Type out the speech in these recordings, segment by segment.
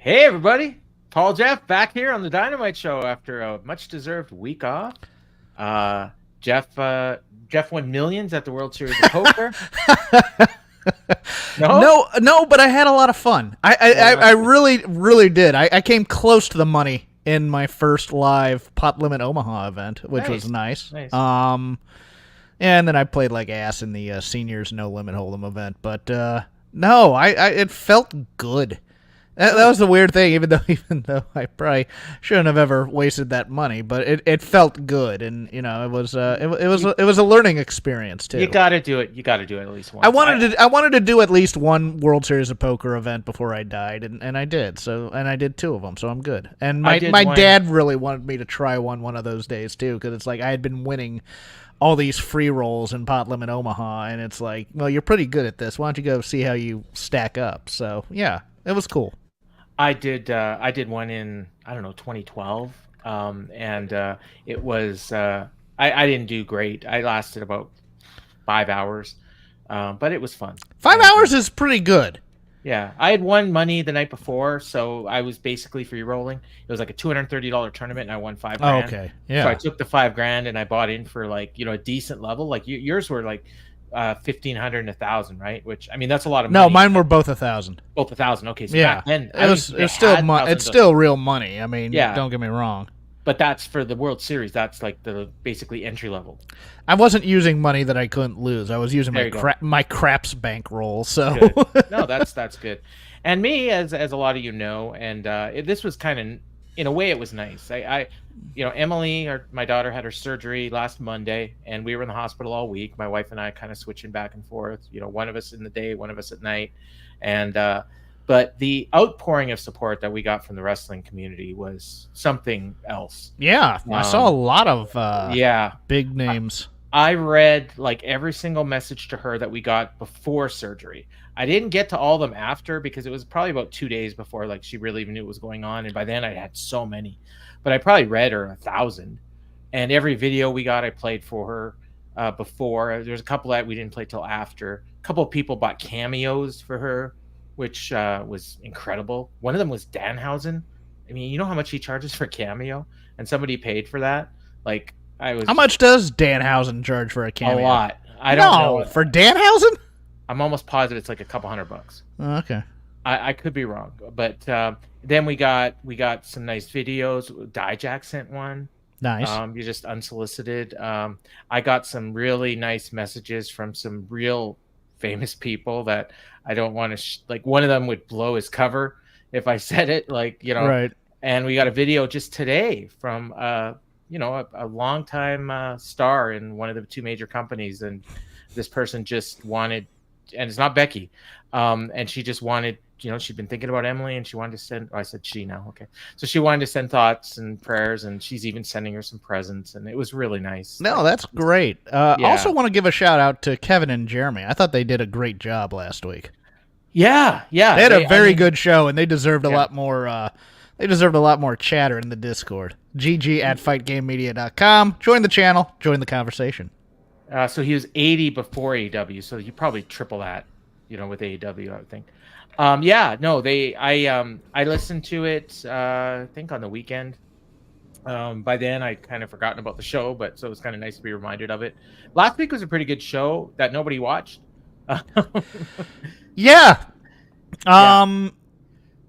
Hey everybody, Paul Jeff back here on the Dynamite Show after a much-deserved week off. Jeff won millions at the World Series of Poker. No, but I had a lot of fun. I really did. I came close to the money in my first live Pot Limit Omaha event, which was nice. And then I played like ass in the seniors No Limit Hold'em event, but it felt good. That was the weird thing, even though I probably shouldn't have ever wasted that money, but it felt good, and it was a learning experience too. You got to do it. You got to do it at least once. I wanted to do at least one World Series of Poker event before I died, and I did. And I did 2 of them, so I'm good. And my dad really wanted me to try one of those days too, because it's like I had been winning all these free rolls in Pot Limit Omaha, and it's like, well, you're pretty good at this. Why don't you go see how you stack up? So yeah, it was cool. I did one in 2012, and it was I didn't do great. I lasted about 5 hours, but it was fun. 5 hours is pretty good. Yeah, I had won money the night before, so I was basically free rolling. It was like a $230 tournament, and I won $5,000. Oh, okay, yeah. So I took the $5,000 and I bought in for a decent level. Like yours were like 1,500 and 1,000, right? Which, I mean, that's a lot of money. No, mine were both 1,000. Both 1,000. Okay, so yeah, back then it's still money. It's still real money. I mean, don't get me wrong. But that's for the World Series. That's like the basically entry level. I wasn't using money that I couldn't lose. I was using my craps bankroll. So no, that's good. And me, as a lot of you know, and this was kind of, in a way, it was nice. Emily, my daughter, had her surgery last Monday, and we were in the hospital all week. My wife and I kind of switching back and forth. One of us in the day, one of us at night, and but the outpouring of support that we got from the wrestling community was something else. Yeah, I saw a lot of big names. I read like every single message to her that we got before surgery. I didn't get to all of them after, because it was probably about 2 days before she really even knew what was going on, and by then I had so many. But I probably read her 1,000, and every video we got, I played for her before. There's a couple that we didn't play till after. A couple of people bought cameos for her, which was incredible. One of them was Danhausen. I mean, you know how much he charges for cameo, and somebody paid for that. How much does Danhausen charge for a cameo? A lot. I don't know. For Danhausen? I'm almost positive it's like a couple $100. Oh, okay. I could be wrong, but then we got some nice videos. Dijak sent one. Nice. You just unsolicited. I got some really nice messages from some real famous people that I don't want to one of them would blow his cover if I said it, right. And we got a video just today from a longtime star in one of the 2 major companies, and this person just wanted, and it's not Becky, and she just wanted, she'd been thinking about Emily, and she wanted to send, I said she now, okay. So she wanted to send thoughts and prayers, and she's even sending her some presents, and it was really nice. No, that's great. Also want to give a shout out to Kevin and Jeremy. I thought they did a great job last week. Yeah. They had a very good show, and they deserved a lot more. They deserved a lot more chatter in the Discord. GG@FightGameMedia.com. Join the channel. Join the conversation. So he was 80 before AEW, so you probably triple that, with AEW, I would think. I listened to it, I think on the weekend. By then I'd kind of forgotten about the show, but so it was kind of nice to be reminded of it. Last week was a pretty good show that nobody watched. Yeah.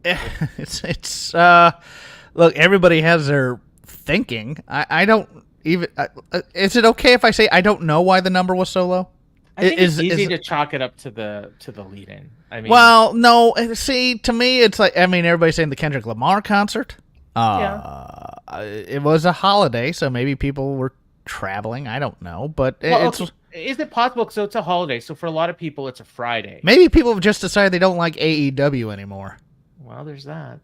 It's look, everybody has their thinking. I don't even, is it okay if I say I don't know why the number was so low? I think it's easy to chalk it up to the lead-in. I mean, well, no. See, to me, it's like, I mean, everybody's saying the Kendrick Lamar concert. It was a holiday, so maybe people were traveling. I don't know, but okay. Is it possible? So it's a holiday, so for a lot of people, it's a Friday. Maybe people have just decided they don't like AEW anymore. Well, there's that.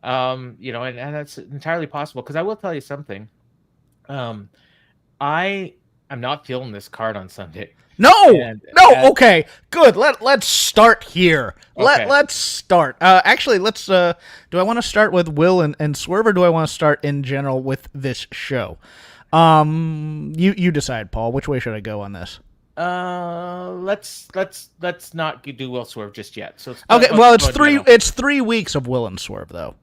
And that's entirely possible. Because I will tell you something. I am not feeling this card on Sunday. Okay, good. Let's start here. Okay. Let's start. Actually, let's. Do I want to start with Will and Swerve, or do I want to start in general with this show? You decide, Paul. Which way should I go on this? Let's not do Will Swerve just yet. So okay, well, it's 3 weeks of Will and Swerve though.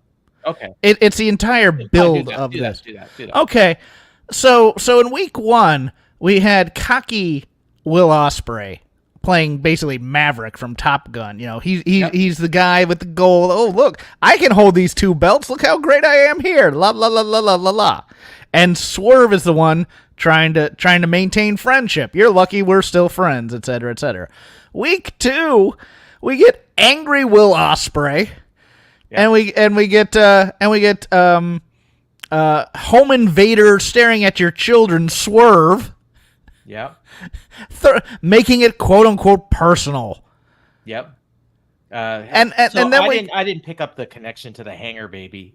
Okay, it's the entire build of this. Do that. Okay, so in week 1 we had cocky Will Ospreay playing basically Maverick from Top Gun. You know, he's the guy with the gold. Oh, look, I can hold these 2 belts. Look how great I am here. La la la la la la la. And Swerve is the one trying to maintain friendship. You're lucky we're still friends, etc., etc. Week 2, we get angry Will Ospreay, and we get home invader staring at your children Swerve. Yep. Making it quote unquote personal. Yep. And then I didn't pick up the connection to the hanger baby.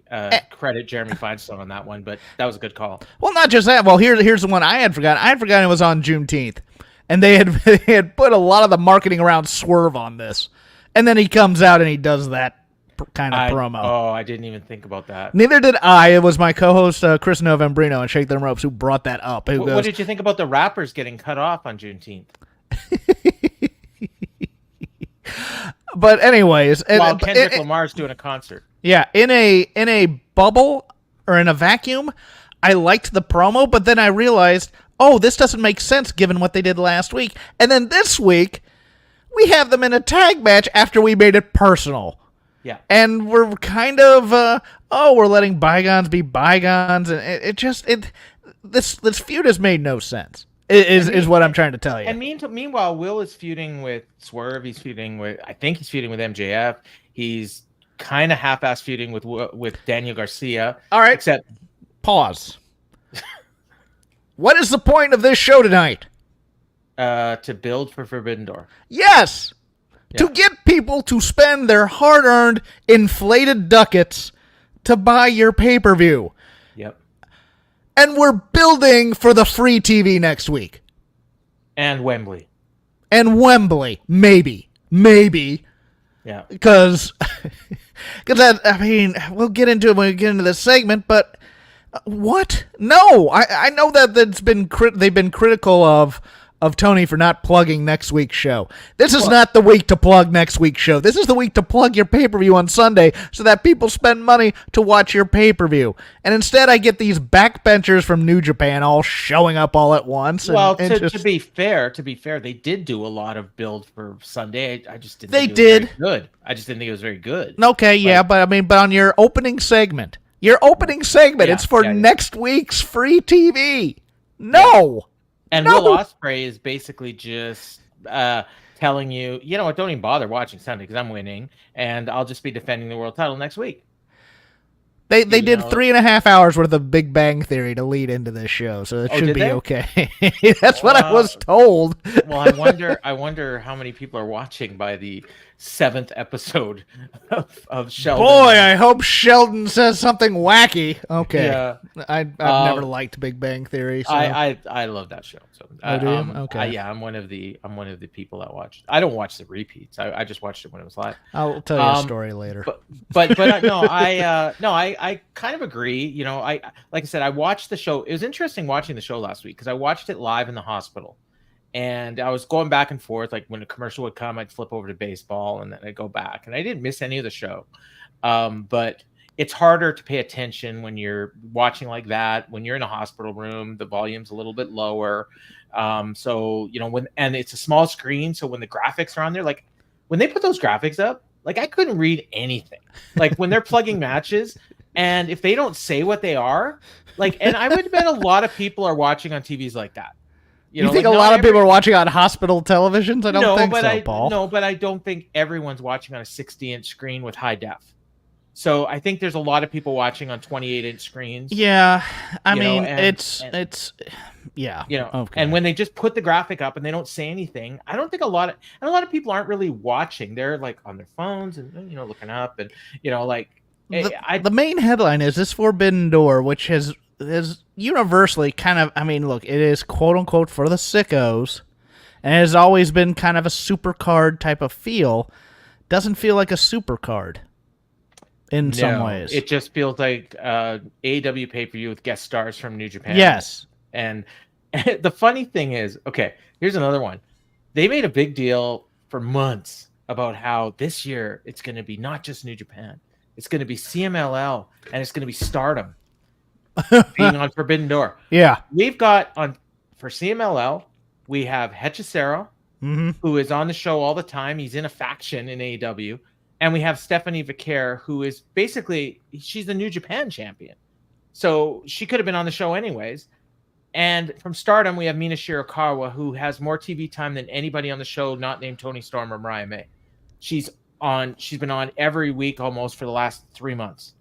Credit Jeremy Feinstein on that one, but that was a good call. Well, not just that. Well, here's the one I had forgotten. I had forgotten it was on Juneteenth, and they had put a lot of the marketing around Swerve on this, and then he comes out and he does that kind of promo. Oh, I didn't even think about that. Neither did I. It was my co-host Chris Novembrino and Shake Them Ropes who brought that up. What did you think about the rappers getting cut off on Juneteenth? But anyways, while Kendrick Lamar's doing a concert. Yeah, in a bubble or in a vacuum, I liked the promo, but then I realized, oh, this doesn't make sense given what they did last week. And then this week, we have them in a tag match after we made it personal. Yeah. And we're kind of we're letting bygones be bygones, and this feud has made no sense. Is what I'm trying to tell you. And meanwhile, Will is feuding with Swerve. He's feuding with MJF. He's kind of half-ass feuding with Daniel Garcia. All right. Except, pause. What is the point of this show tonight? To build for Forbidden Door. Yes. Yeah. To get people to spend their hard-earned, inflated ducats to buy your pay-per-view. Yep. And we're building for the free TV next week. And Wembley. Maybe. Yeah. Because I mean, we'll get into it when we get into this segment, but what? No, I know that they've been critical of Toni for not plugging next week's show. This is not the week to plug next week's show. This is the week to plug your pay-per-view on Sunday so that people spend money to watch your pay-per-view. And instead I get these backbenchers from New Japan all showing up all at once. Well, to be fair, they did do a lot of build for Sunday. I just didn't think it was very good. I just didn't think it was very good. Okay, yeah, but on your opening segment, it's for next week's free TV. No. Yeah. And Will Ospreay is basically just telling you, you know what, don't even bother watching Sunday because I'm winning, and I'll just be defending the world title next week. They did 3.5 hours worth of Big Bang Theory to lead into this show, so it should be okay. That's what I was told. Well, I wonder how many people are watching by the 7th episode of Sheldon. Boy, I hope Sheldon says something wacky. Okay, yeah. I've never liked Big Bang Theory. So. I love that show. So do you? Okay. I'm one of the people that watch. I don't watch the repeats. I just watched it when it was live. I'll tell you a story later. But I kind of agree. You know, like I said, I watched the show. It was interesting watching the show last week because I watched it live in the hospital. And I was going back and forth. Like when a commercial would come, I'd flip over to baseball and then I'd go back. And I didn't miss any of the show. But it's harder to pay attention when you're watching like that. When you're in a hospital room, the volume's a little bit lower. So, you know, and it's a small screen. So when the graphics are on there, like when they put those graphics up, like I couldn't read anything. Like when they're plugging matches and if they don't say what they are, like, and I would bet a lot of people are watching on TVs like that. You think like a lot of people are watching on hospital televisions? I don't think so, Paul. No, but I don't think everyone's watching on a 60-inch screen with high def. So I think there's a lot of people watching on 28-inch screens. Yeah, I mean, it's yeah. You know, okay. And when they just put the graphic up and they don't say anything, I don't think a lot of people aren't really watching. They're like on their phones and looking up and like the main headline is this Forbidden Door, which has universally kind of, I mean, look, it is quote unquote for the sickos, and it has always been kind of a super card type of feel. Doesn't feel like a super card in some ways. It just feels like AEW pay-per-view with guest stars from New Japan. Yes. And the funny thing is, okay, here's another one. they made a big deal for months about how this year it's going to be not just New Japan, it's going to be CMLL, and it's going to be Stardom being on Forbidden Door. Yeah, we've got for CMLL, we have Hechicero, who is on the show all the time. He's in a faction in AEW. And we have Stephanie Vicaire, who is basically, she's the New Japan champion. So she could have been on the show anyways. And from Stardom, we have Mina Shirakawa, who has more TV time than anybody on the show, not named Toni Storm or Mariah May. She's been on every week almost for the last 3 months.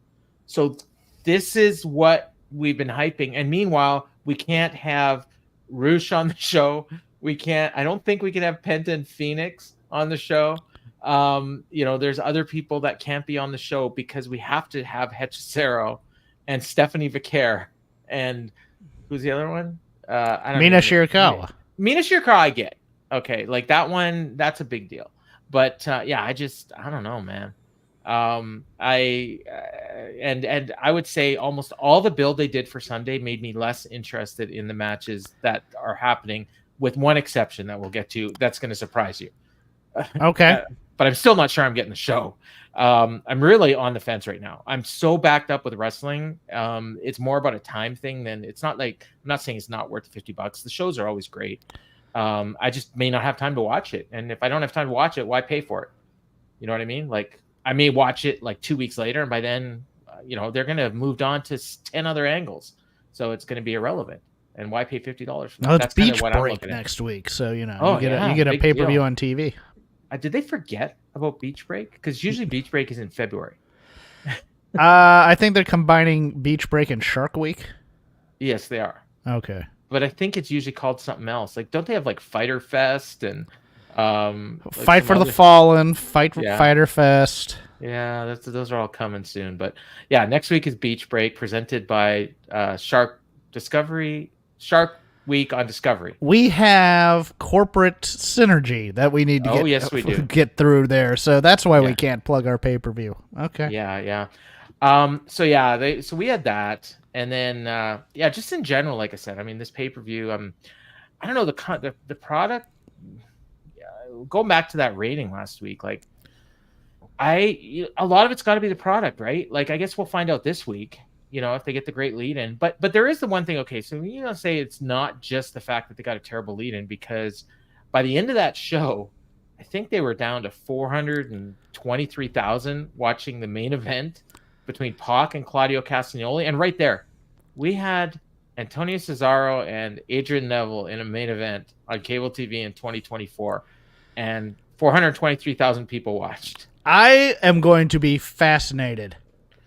So this is what we've been hyping. And meanwhile, we can't have Roosh on the show. I don't think we can have Penta and Phoenix on the show. There's other people that can't be on the show because we have to have Hechicero and Stephanie Vicaire. And who's the other one? Mina Shirakawa. Mina Shirakawa, I get. Okay, like that one, that's a big deal. But I don't know, man. I would say almost all the build they did for Sunday made me less interested in the matches that are happening, with one exception that we'll get to. That's going to surprise you. Okay. But I'm still not sure I'm getting the show. I'm really on the fence right now. I'm so backed up with wrestling. It's more about a time thing than it's not like, I'm not saying it's not worth the $50. The shows are always great. I just may not have time to watch it. And if I don't have time to watch it, why pay for it? You know what I mean? Like I may watch it like 2 weeks later, and by then, they're going to have moved on to 10 other angles. So it's going to be irrelevant. And why pay $50 for that? Well, it's Beach Break next week. So, you get a pay-per-view on TV. Did they forget about Beach Break? Because usually Beach Break is in February. I think they're combining Beach Break and Shark Week. Yes, they are. Okay. But I think it's usually called something else. Like, don't they have like Fighter Fest and Fight for the Fallen, Fighter Fest? Yeah, those are all coming soon. But yeah, next week is Beach Break, presented by Shark Week on Discovery. We have corporate synergy that we need to get through there. So that's why we can't plug our pay-per-view. Okay. Yeah. So we had that. And then, just in general, like I said, I mean, this pay-per-view, I don't know, the product, going back to that rating last week, like a lot of it's got to be the product, right? Like, I guess we'll find out this week, if they get the great lead in, but there is the one thing. Okay. So, say it's not just the fact that they got a terrible lead in, because by the end of that show, I think they were down to 423,000 watching the main event between Pac and Claudio Castagnoli. And right there, we had Antonio Cesaro and Adrian Neville in a main event on cable TV in 2024, and 423,000 people watched. I am going to be fascinated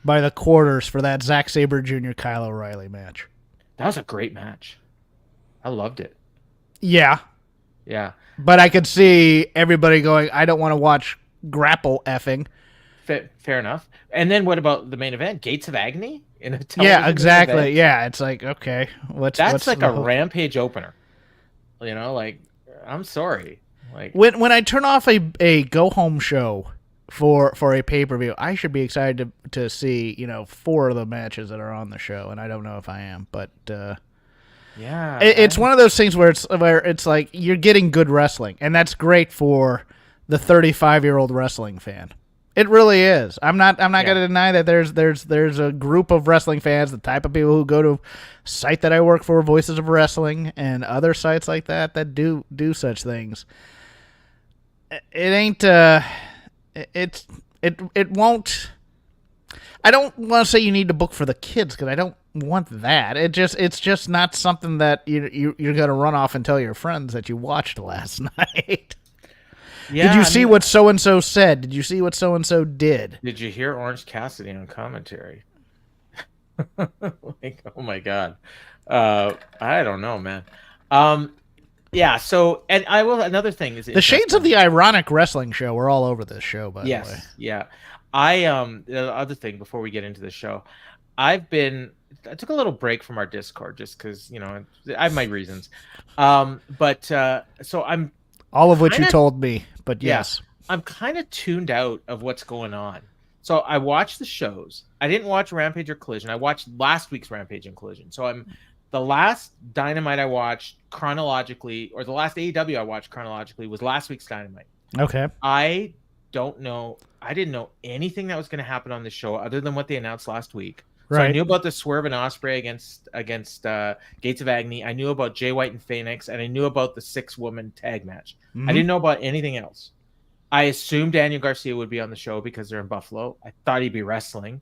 by the quarters for that Zack Sabre Jr. Kyle O'Reilly match. That was a great match. I loved it. Yeah. But I could see everybody going, I don't want to watch grapple effing. Fair enough. And then what about the main event? Gates of Agony? Yeah, exactly. Yeah, it's like, okay. That's like a Rampage opener. I'm sorry. Like, when I turn off a go-home show for a pay-per-view, I should be excited to see 4 of the matches that are on the show, and I don't know if I am, but it's one of those things where it's like you're getting good wrestling, and that's great for the 35-year-old wrestling fan. It really is. I'm not going to deny that there's a group of wrestling fans, the type of people who go to a site that I work for, Voices of Wrestling, and other sites like that do such things. It ain't. It won't. I don't want to say you need to book for the kids, because I don't want that. It's just not something that you're gonna run off and tell your friends that you watched last night. Yeah, did you see what so and so said? Did you see what so and so did? Did you hear Orange Cassidy on commentary? Like, oh my god, I don't know, man. Yeah. So, and I will. Another thing is the shades of the ironic wrestling show were all over this show. By the way, yeah. The other thing before we get into the show, I took a little break from our Discord just because I have my reasons. So I'm all of which you told me, but yes, I'm kind of tuned out of what's going on. So I watched the shows. I didn't watch Rampage or Collision. I watched last week's Rampage and Collision. So the last Dynamite I watched chronologically, or the last AEW I watched chronologically, was last week's Dynamite. Okay. I don't know. I didn't know anything that was going to happen on the show other than what they announced last week. Right. So I knew about the Swerve and Ospreay against Gates of Agony. I knew about Jay White and Phoenix, and I knew about the 6-woman tag match. Mm-hmm. I didn't know about anything else. I assumed Daniel Garcia would be on the show because they're in Buffalo. I thought he'd be wrestling.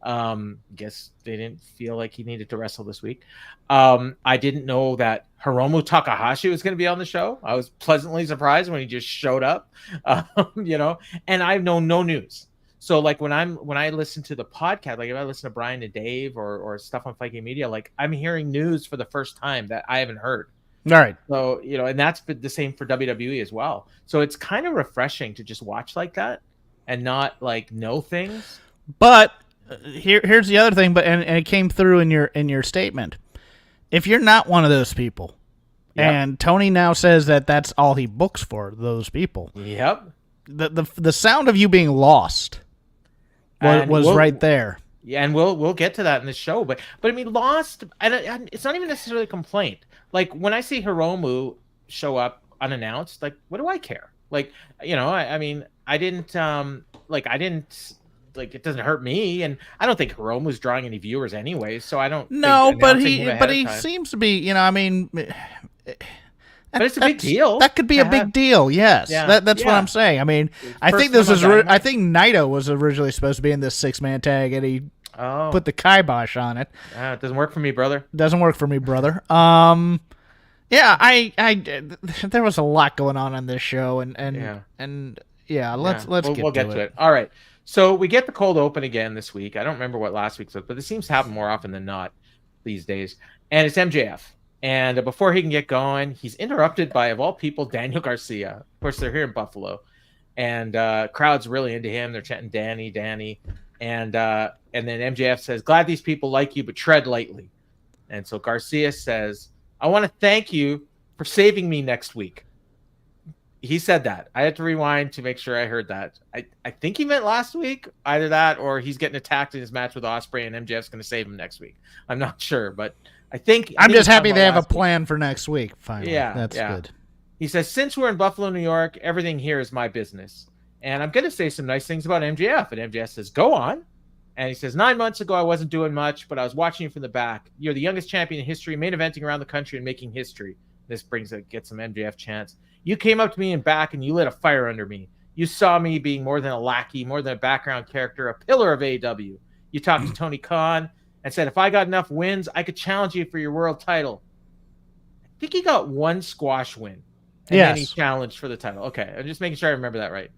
Guess they didn't feel like he needed to wrestle this week. I didn't know that Hiromu Takahashi was going to be on the show. I was pleasantly surprised when he just showed up, and I've known no news. So like when I listen to the podcast, like if I listen to Brian and Dave or stuff on Fight Game Media, like I'm hearing news for the first time that I haven't heard. All right. So, and that's the same for WWE as well. So it's kind of refreshing to just watch like that and not like know things. But here's the other thing, and it came through in your statement. If you're not one of those people, and Tony now says that that's all he books for those people. Yep. The sound of you being lost was right there. Yeah, and we'll get to that in the show. But I mean, lost. And it's not even necessarily a complaint. Like when I see Hiromu show up unannounced, like what do I care? Like I mean, I didn't like it doesn't hurt me, and I don't think Hiromu was drawing any viewers anyway, so I don't. No, but he seems to be. I mean, but it's a big deal. That could be a big deal. Yes, that's what I'm saying. I mean, I think Naito was originally supposed to be in this 6-man tag, and he put the kibosh on it. It doesn't work for me, brother. Doesn't work for me, brother. Yeah, I there was a lot going on this show, let's get to it. All right. So we get the cold open again this week. I don't remember what last week's was, but it seems to happen more often than not these days. And it's MJF. And before he can get going, he's interrupted by, of all people, Daniel Garcia. Of course, they're here in Buffalo. And crowd's really into him. They're chanting, Danny, Danny. And then MJF says, glad these people like you, but tread lightly. And so Garcia says, I want to thank you for saving me next week. He said that. I had to rewind to make sure I heard that. I think he meant last week, either that or he's getting attacked in his match with Ospreay and MJF's going to save him next week. I'm not sure, but I think I'm just happy they have a plan for next week. Finally, that's good. He says, since we're in Buffalo, New York, everything here is my business, and I'm going to say some nice things about MJF. And MJF says, go on. And he says, 9 months ago, I wasn't doing much, but I was watching you from the back. You're the youngest champion in history, main eventing around the country and making history. This gets some MJF chants. You came up to me in back and you lit a fire under me. You saw me being more than a lackey, more than a background character, a pillar of AEW. You talked to Tony Khan and said, if I got enough wins, I could challenge you for your world title. I think he got one squash win. And then he challenged for the title. Okay, I'm just making sure I remember that right.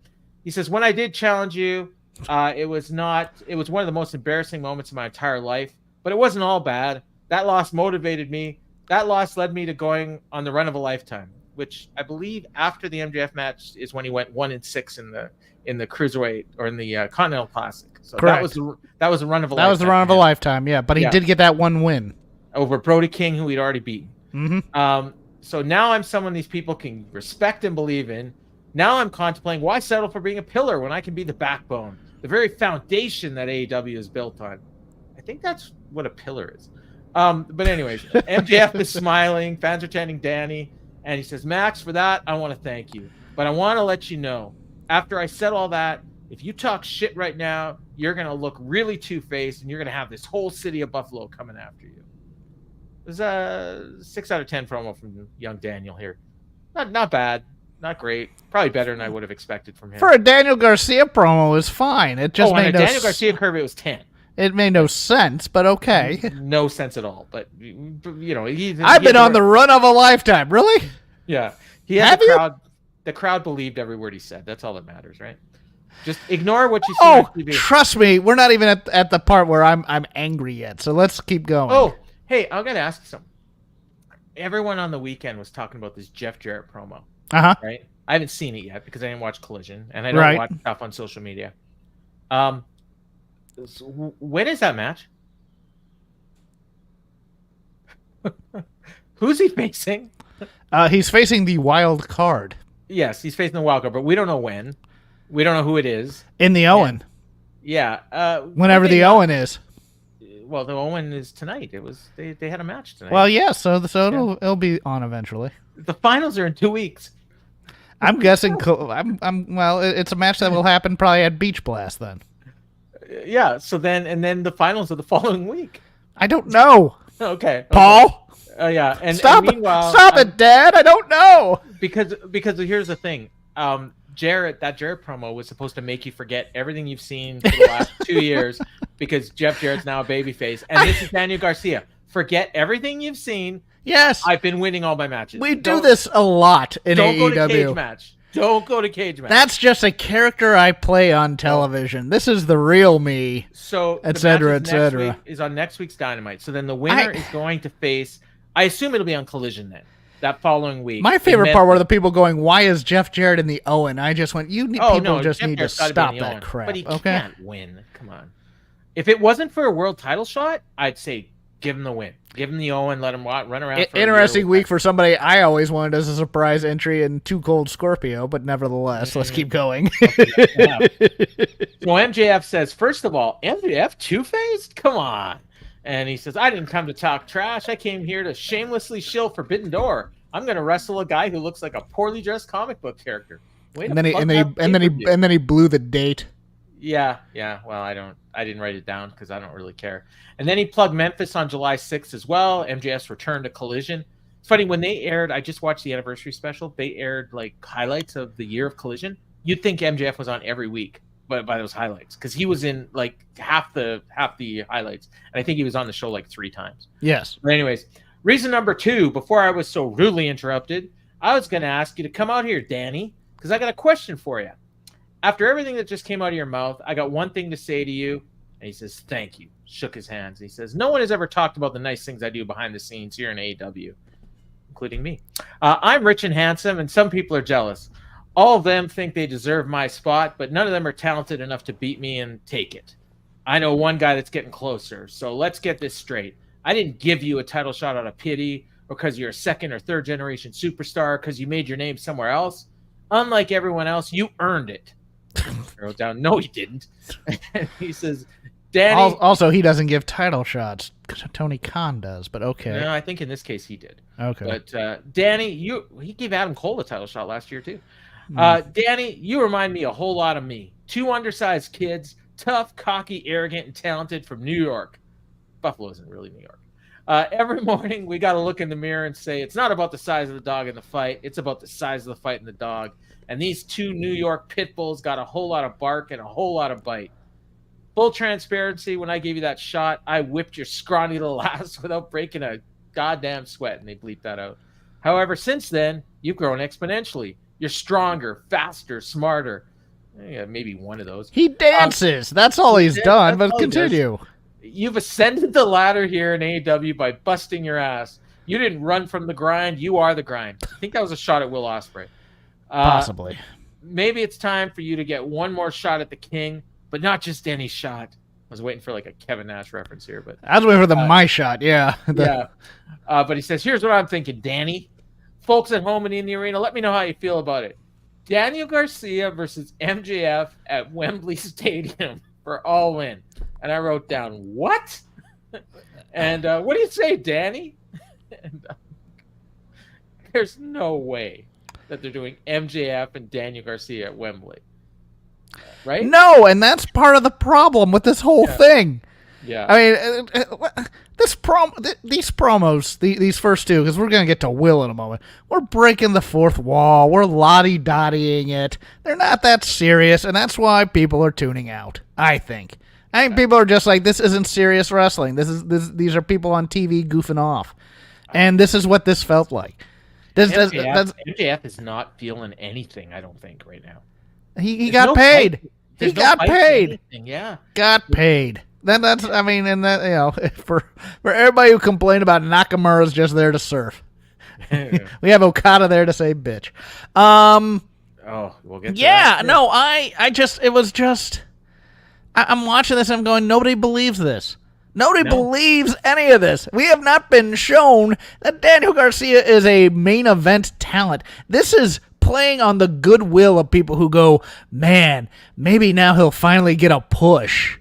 He says, when I did challenge you, it was one of the most embarrassing moments of my entire life, but it wasn't all bad. That loss motivated me. That loss led me to going on the run of a lifetime, which I believe after the MJF match is when he went 1-6 in the Cruiserweight or in the Continental Classic. So correct. That was a run of a lifetime. That was the run of a lifetime, yeah. But he did get that one win over Brody King, who he'd already beaten. Mm-hmm. So now I'm someone these people can respect and believe in. Now I'm contemplating, why settle for being a pillar when I can be the backbone, the very foundation that AEW is built on? I think that's what a pillar is. But anyways, MJF is smiling. Fans are chanting Danny. And he says, Max, for that, I want to thank you. But I want to let you know, after I said all that, if you talk shit right now, you're going to look really two-faced, and you're going to have this whole city of Buffalo coming after you. It was a 6 out of 10 promo from young Daniel here. Not bad. Not great. Probably better than I would have expected from him. For a Daniel Garcia promo, it was fine. It just made Daniel Garcia curve, it was 10. It made no sense, but okay. No sense at all. But I've been on the run of a lifetime. Really? Yeah. He had the crowd. The crowd believed every word he said. That's all that matters, right? Just ignore what you see on TV. Trust me, we're not even at the part where I'm angry yet. So let's keep going. Oh, hey, I gotta ask you something. Everyone on the weekend was talking about this Jeff Jarrett promo. Right? I haven't seen it yet because I didn't watch Collision, and I don't watch stuff on social media. When is that match? Who's he facing? He's facing the wild card. Yes, he's facing the wild card, but we don't know when. We don't know who it is. In the Owen. Yeah. Whenever the Owen is. Well, the Owen is tonight. They had a match tonight. Well, yeah. So it'll be on eventually. The finals are in 2 weeks. I'm guessing. Well, it's a match that will happen probably at Beach Blast then. Yeah. So then the finals are the following week. I don't know. Okay. Paul. Yeah. And stop it, Dad. I don't know. Because here's the thing. Jarrett promo was supposed to make you forget everything you've seen for the last 2 years because Jeff Jarrett's now a babyface. And this is Daniel Garcia. Forget everything you've seen. Yes. I've been winning all my matches. We do this a lot in AEW. Don't go to cage match. Don't go to cage match. That's just a character I play on television. This is the real me. So, etc., etc. Is on next week's Dynamite. So then the winner is going to face, I assume it'll be on Collision then. That following week. My favorite part were the people going, "Why is Jeff Jarrett in the Owen?" I just went, people just need to stop that crap." But he can't win. Come on. If it wasn't for a world title shot, I'd say give him the win. Give him the Owen. Let him run around. Interesting week for somebody I always wanted as a surprise entry in Too Cold Scorpio, but nevertheless, let's keep going. So MJF says, first of all, MJF two-faced? Come on. And he says, I didn't come to talk trash. I came here to shamelessly shill Forbidden Door. I'm going to wrestle a guy who looks like a poorly dressed comic book character. And then he blew the date. Yeah. Well, I didn't write it down because I don't really care. And then he plugged Memphis on July 6th as well. MJF's return to Collision. It's funny, when they aired, I just watched the anniversary special. They aired like highlights of the year of Collision. You'd think MJF was on every week. But by those highlights, because he was in like half the highlights, and I think he was on the show like 3 times. Yes. But anyways, reason number 2. Before I was so rudely interrupted, I was going to ask you to come out here, Danny, because I got a question for you. After everything that just came out of your mouth, I got one thing to say to you. And he says, "Thank you." Shook his hands. He says, "No one has ever talked about the nice things I do behind the scenes here in AEW, including me. I'm rich and handsome, and some people are jealous. All of them think they deserve my spot, but none of them are talented enough to beat me and take it. I know one guy that's getting closer, so let's get this straight. I didn't give you a title shot out of pity or because you're a second or third generation superstar because you made your name somewhere else. Unlike everyone else, you earned it." I wrote down, "No, he didn't." And he says, "Danny..." Also, he doesn't give title shots. Tony Khan does, but okay. No, I think in this case he did. Okay. But Danny, he gave Adam Cole a title shot last year too. Danny, you remind me a whole lot of me. 2 undersized kids, tough, cocky, arrogant, and talented from New York. Buffalo isn't really New York. Every morning we got to look in the mirror and say, it's not about the size of the dog in the fight. It's about the size of the fight in the dog. And these 2 New York pit bulls got a whole lot of bark and a whole lot of bite. Full transparency, when I gave you that shot, I whipped your scrawny little ass without breaking a goddamn sweat. And they bleeped that out. However, since then, you've grown exponentially. You're stronger, faster, smarter. Yeah, maybe one of those. He dances. That's all he's done, but continue. You've ascended the ladder here in AEW by busting your ass. You didn't run from the grind. You are the grind. I think that was a shot at Will Ospreay. Possibly. Maybe it's time for you to get one more shot at the king, but not just any shot. I was waiting for like a Kevin Nash reference here, but I was waiting for my shot. Yeah. Yeah. But he says, here's what I'm thinking, Danny. Folks at home and in the arena, let me know how you feel about it. Daniel Garcia versus MJF at Wembley Stadium for All In. And I wrote down, what? And what do you say, Danny? And, there's no way that they're doing MJF and Daniel Garcia at Wembley. Right? No, and that's part of the problem with this whole thing. Yeah. I mean, these promos, these first 2, because we're going to get to Will in a moment, we're breaking the fourth wall. We're lottie-dottying it. They're not that serious, and that's why people are tuning out, I think. I think people are just like, this isn't serious wrestling. These are people on TV goofing off. And this is what this felt like. MJF is not feeling anything, I don't think, right now. He got paid. He got paid. Yeah. Got paid. That's I mean, and that, you know, for everybody who complained about Nakamura's just there to surf. We have Okada there to say bitch. We'll get to yeah, that. no, I'm watching this and I'm going, nobody believes this. Nobody believes any of this. We have not been shown that Daniel Garcia is a main event talent. This is playing on the goodwill of people who go, man, maybe now he'll finally get a push.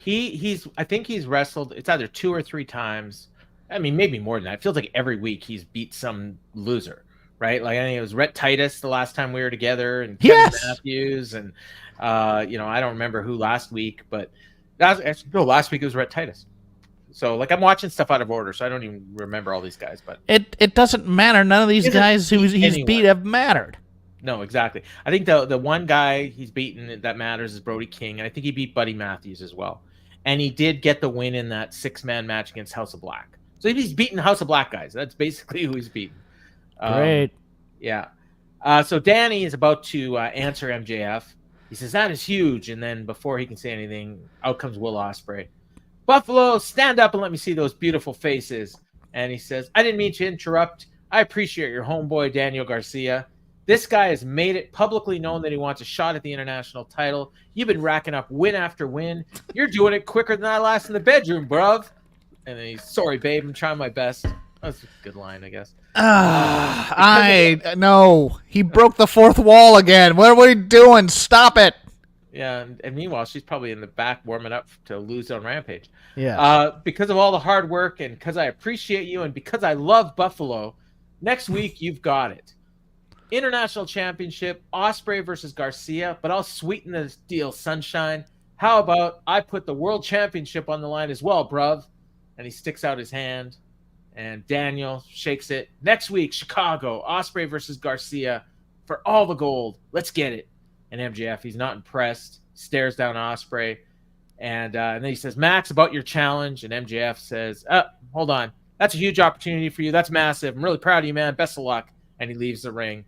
I think he's wrestled. It's either 2 or 3 times. I mean, maybe more than that. It feels like every week he's beat some loser, right? Like I think it was Rhett Titus the last time we were together, and Kevin Matthews, and I don't remember who last week, but last week it was Rhett Titus. So like I'm watching stuff out of order, so I don't even remember all these guys. But it doesn't matter. None of these guys who he's beat have mattered. No, exactly. I think the one guy he's beaten that matters is Brody King, and I think he beat Buddy Matthews as well. And he did get the win in that 6-man match against House of Black. So he's beaten House of Black guys. That's basically who he's beaten. Great. Yeah. So Danny is about to answer MJF. He says, that is huge. And then before he can say anything, out comes Will Ospreay. Buffalo, stand up and let me see those beautiful faces. And he says, I didn't mean to interrupt. I appreciate your homeboy, Daniel Garcia. This guy has made it publicly known that he wants a shot at the international title. You've been racking up win after win. You're doing it quicker than I last in the bedroom, bruv. And then he's, sorry, babe, I'm trying my best. That's a good line, I guess. No. He broke the fourth wall again. What are we doing? Stop it. Yeah, and meanwhile, she's probably in the back warming up to lose on Rampage. Yeah. Because of all the hard work and because I appreciate you and because I love Buffalo, next week you've got it. International Championship, Ospreay versus Garcia, but I'll sweeten this deal, sunshine. How about I put the World Championship on the line as well, bruv? And he sticks out his hand, and Daniel shakes it. Next week, Chicago, Ospreay versus Garcia for all the gold. Let's get it. And MJF, he's not impressed, stares down Ospreay, and then he says, Max, about your challenge. And MJF says, hold on. That's a huge opportunity for you. That's massive. I'm really proud of you, man. Best of luck. And he leaves the ring,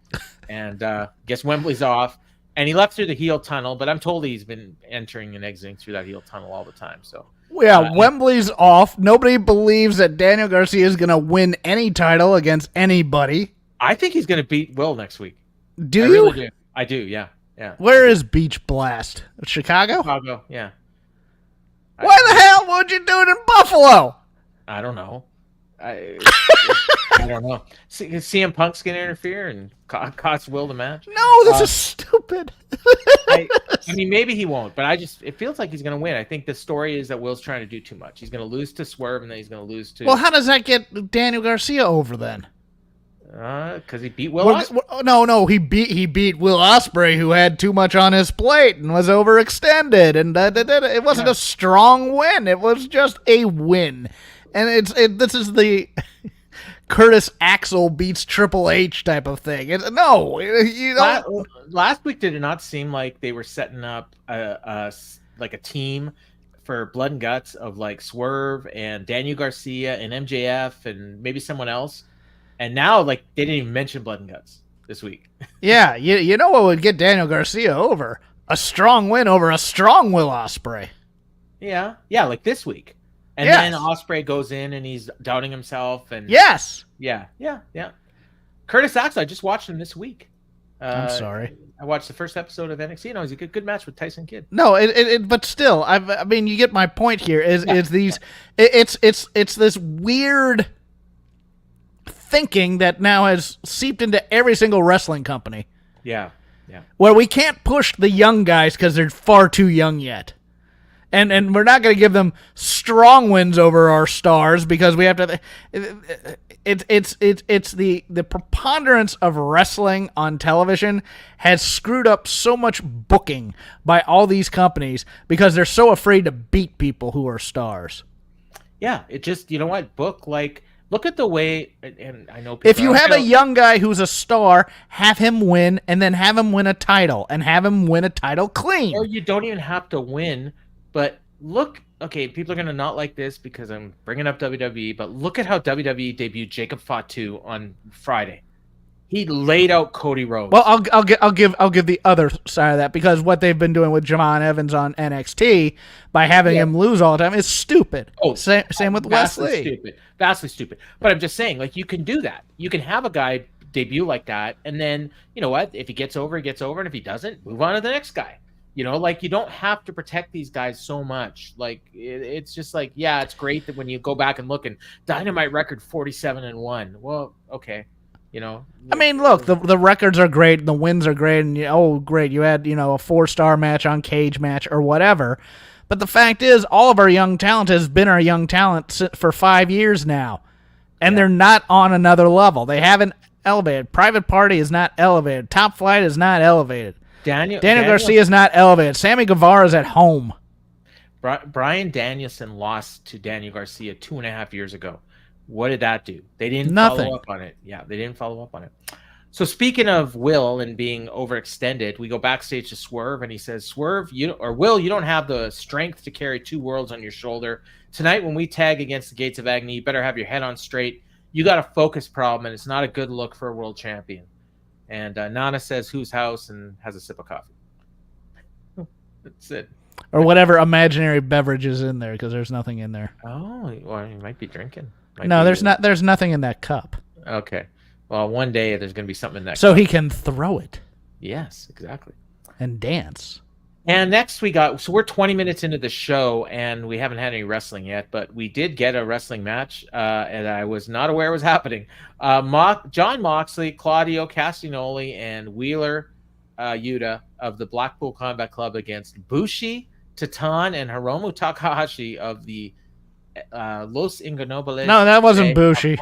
and guess Wembley's off. And he left through the heel tunnel, but I'm told he's been entering and exiting through that heel tunnel all the time. So yeah, Wembley's off. Nobody believes that Daniel Garcia is going to win any title against anybody. I think he's going to beat Will next week. Do you? Really do. I do, yeah. Where is Beach Blast? Chicago? Chicago, yeah. Why the hell would you do it in Buffalo? I don't know. I don't know. CM Punk's going to interfere and cost Will the match? No, this is stupid. I mean, maybe he won't, but it feels like he's going to win. I think the story is that Will's trying to do too much. He's going to lose to Swerve, and then he's going to lose to... Well, how does that get Daniel Garcia over then? Because he beat Will Ospreay. No, he beat Will Ospreay, who had too much on his plate and was overextended, and it wasn't a strong win. It was just a win. And this is the Curtis Axel beats Triple H type of thing. Last week did it not seem like they were setting up a team for Blood and Guts of like Swerve and Daniel Garcia and MJF and maybe someone else? And now like they didn't even mention Blood and Guts this week. Yeah, you know what would get Daniel Garcia over? A strong win over a strong Will Ospreay. Yeah, like this week. And then Ospreay goes in and he's doubting himself. And yes. Yeah. Curtis Axel, I just watched him this week. I'm sorry. I watched the first episode of NXT. He's a good match with Tyson Kidd. No, but still, I mean, you get my point here. It's this weird thinking that now has seeped into every single wrestling company. Yeah. Where we can't push the young guys because they're far too young yet. And we're not going to give them strong wins over our stars because we have to. It's the preponderance of wrestling on television has screwed up so much booking by all these companies because they're so afraid to beat people who are stars. Yeah, it just look at the way, and I know people, if you have a young guy who's a star, have him win and then have him win a title and have him win a title clean. Or you don't even have to win. But look, okay, people are going to not like this because I'm bringing up WWE, but look at how WWE debuted Jacob Fatu on Friday. He laid out Cody Rhodes. Well, I'll give the other side of that because what they've been doing with Javon Evans on NXT by having him lose all the time is stupid. Oh, same with Wesley. Vastly stupid. But I'm just saying, like, you can do that. You can have a guy debut like that, and then, you know what? If he gets over, he gets over, and if he doesn't, move on to the next guy. You know, like, you don't have to protect these guys so much. Like, it's just like, yeah, it's great that when you go back and look and Dynamite record 47-1. Well, okay. You know, I mean, look, the records are great, the wins are great, and great, you had, a 4-star match on Cage Match or whatever. But the fact is, all of our young talent has been our young talent for 5 years now. And they're not on another level. They haven't elevated. Private Party is not elevated. Top Flight is not elevated. Daniel Garcia is not elevated. Sammy Guevara is at home. Bryan Danielson lost to Daniel Garcia 2.5 years ago. What did that do? They didn't follow up on it. Yeah, they didn't follow up on it. So speaking of Will and being overextended, we go backstage to Swerve, and he says, Swerve, Will, you don't have the strength to carry 2 worlds on your shoulder. Tonight when we tag against the Gates of Agony, you better have your head on straight. You got a focus problem, and it's not a good look for a world champion. And Nana says, whose house, and has a sip of coffee. That's it. Or whatever imaginary beverage is in there, because there's nothing in there. Oh, well, he might be drinking. There's nothing in that cup. Okay. Well, one day there's going to be something in that so cup. He can throw it. Yes, exactly. And dance. And next we're 20 minutes into the show, and we haven't had any wrestling yet, but we did get a wrestling match, and I was not aware it was happening. Jon Moxley, Claudio, Castagnoli, and Wheeler Yuta of the Blackpool Combat Club against Bushi, Titan, and Hiromu Takahashi of the Los Ingonobles. No, that wasn't Bushi.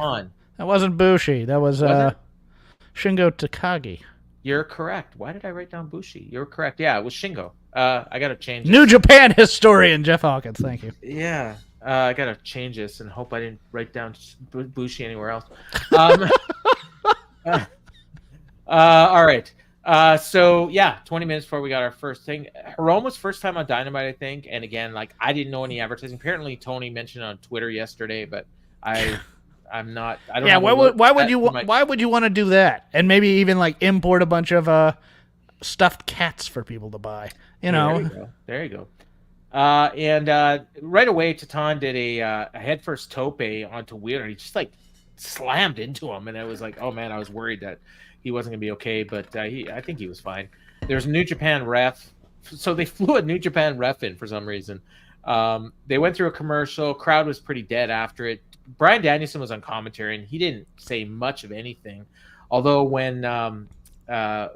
That wasn't Bushi. That was Shingo Takagi. You're correct. Why did I write down Bushi? You're correct. Yeah, it was Shingo. I got to change it. New Japan historian Jeff Hawkins. Thank you. Yeah. I got to change this and hope I didn't write down Bushi anywhere else. All right. So, 20 minutes before we got our first thing. Hiromu's first time on Dynamite, I think. And again, I didn't know any advertising. Apparently, Toni mentioned it on Twitter yesterday, but I'm not. I don't. Yeah. Why would you want to do that? And maybe even import a bunch of stuffed cats for people to buy. There you go. And right away, Titan did a headfirst tope onto Wheeler. He just slammed into him, and I was like, oh man, I was worried that he wasn't gonna be okay, but I think he was fine. There's a New Japan ref, so they flew a New Japan ref in for some reason. They went through a commercial. Crowd was pretty dead after it. Bryan Danielson was on commentary, and he didn't say much of anything. Although when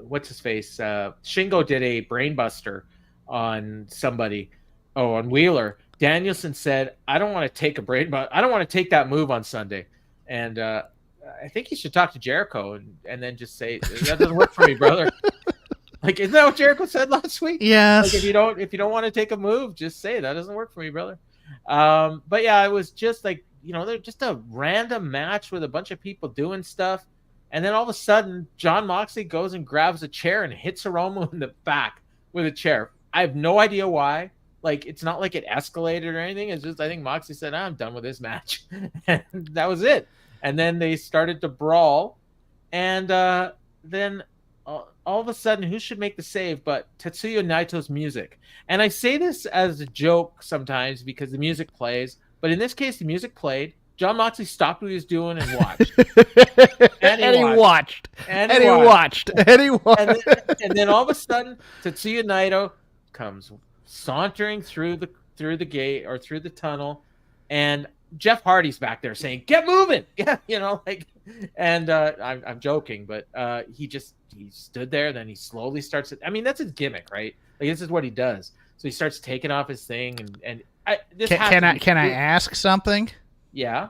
what's his face Shingo did a brainbuster on somebody, on Wheeler, Danielson said, "I don't want to take a brainbuster. I don't want to take that move on Sunday." And I think he should talk to Jericho and then just say, "That doesn't work for me, brother." Isn't that what Jericho said last week? Yes. If you don't want to take a move, just say that doesn't work for me, brother. But yeah, it was just they're just a random match with a bunch of people doing stuff, and then all of a sudden, Jon Moxley goes and grabs a chair and hits Hiromu in the back with a chair. I have no idea why. It's not like it escalated or anything. It's just I think Moxley said, "I'm done with this match," and that was it. And then they started to brawl, and then all of a sudden, who should make the save but Tetsuya Naito's music? And I say this as a joke sometimes because the music plays, but in this case, the music played. Jon Moxley stopped what he was doing and watched. And he watched. And then all of a sudden, Tetsuya Naito comes sauntering through the gate or through the tunnel, and Jeff Hardy's back there saying, "Get moving!" Yeah, And I'm joking, but he stood there. Then he slowly starts. I mean, that's his gimmick, right? This is what he does. So he starts taking off his thing, and can I ask something? Yeah.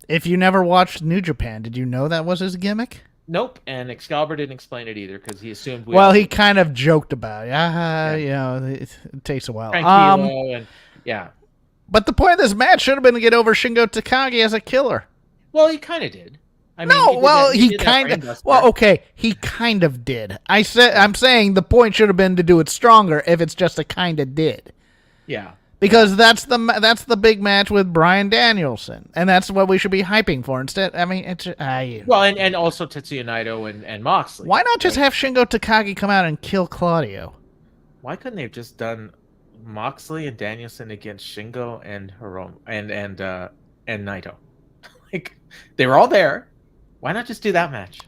If you never watched New Japan, did you know that was his gimmick? Nope, and Excalibur didn't explain it either because he assumed. He kind of joked about it. It takes a while. Yeah. But the point of this match should have been to get over Shingo Takagi as a killer. Well, he kind of did. He kind of did. I'm saying the point should have been to do it stronger if it's just a kind of did. Yeah. Because that's the big match with Bryan Danielson, and that's what we should be hyping for instead. I mean, it's and also Tetsuya Naito and Moxley. Why not just have Shingo Takagi come out and kill Claudio? Why couldn't they have just done Moxley and Danielson against Shingo and Hiromu and Naito? They were all there. Why not just do that match?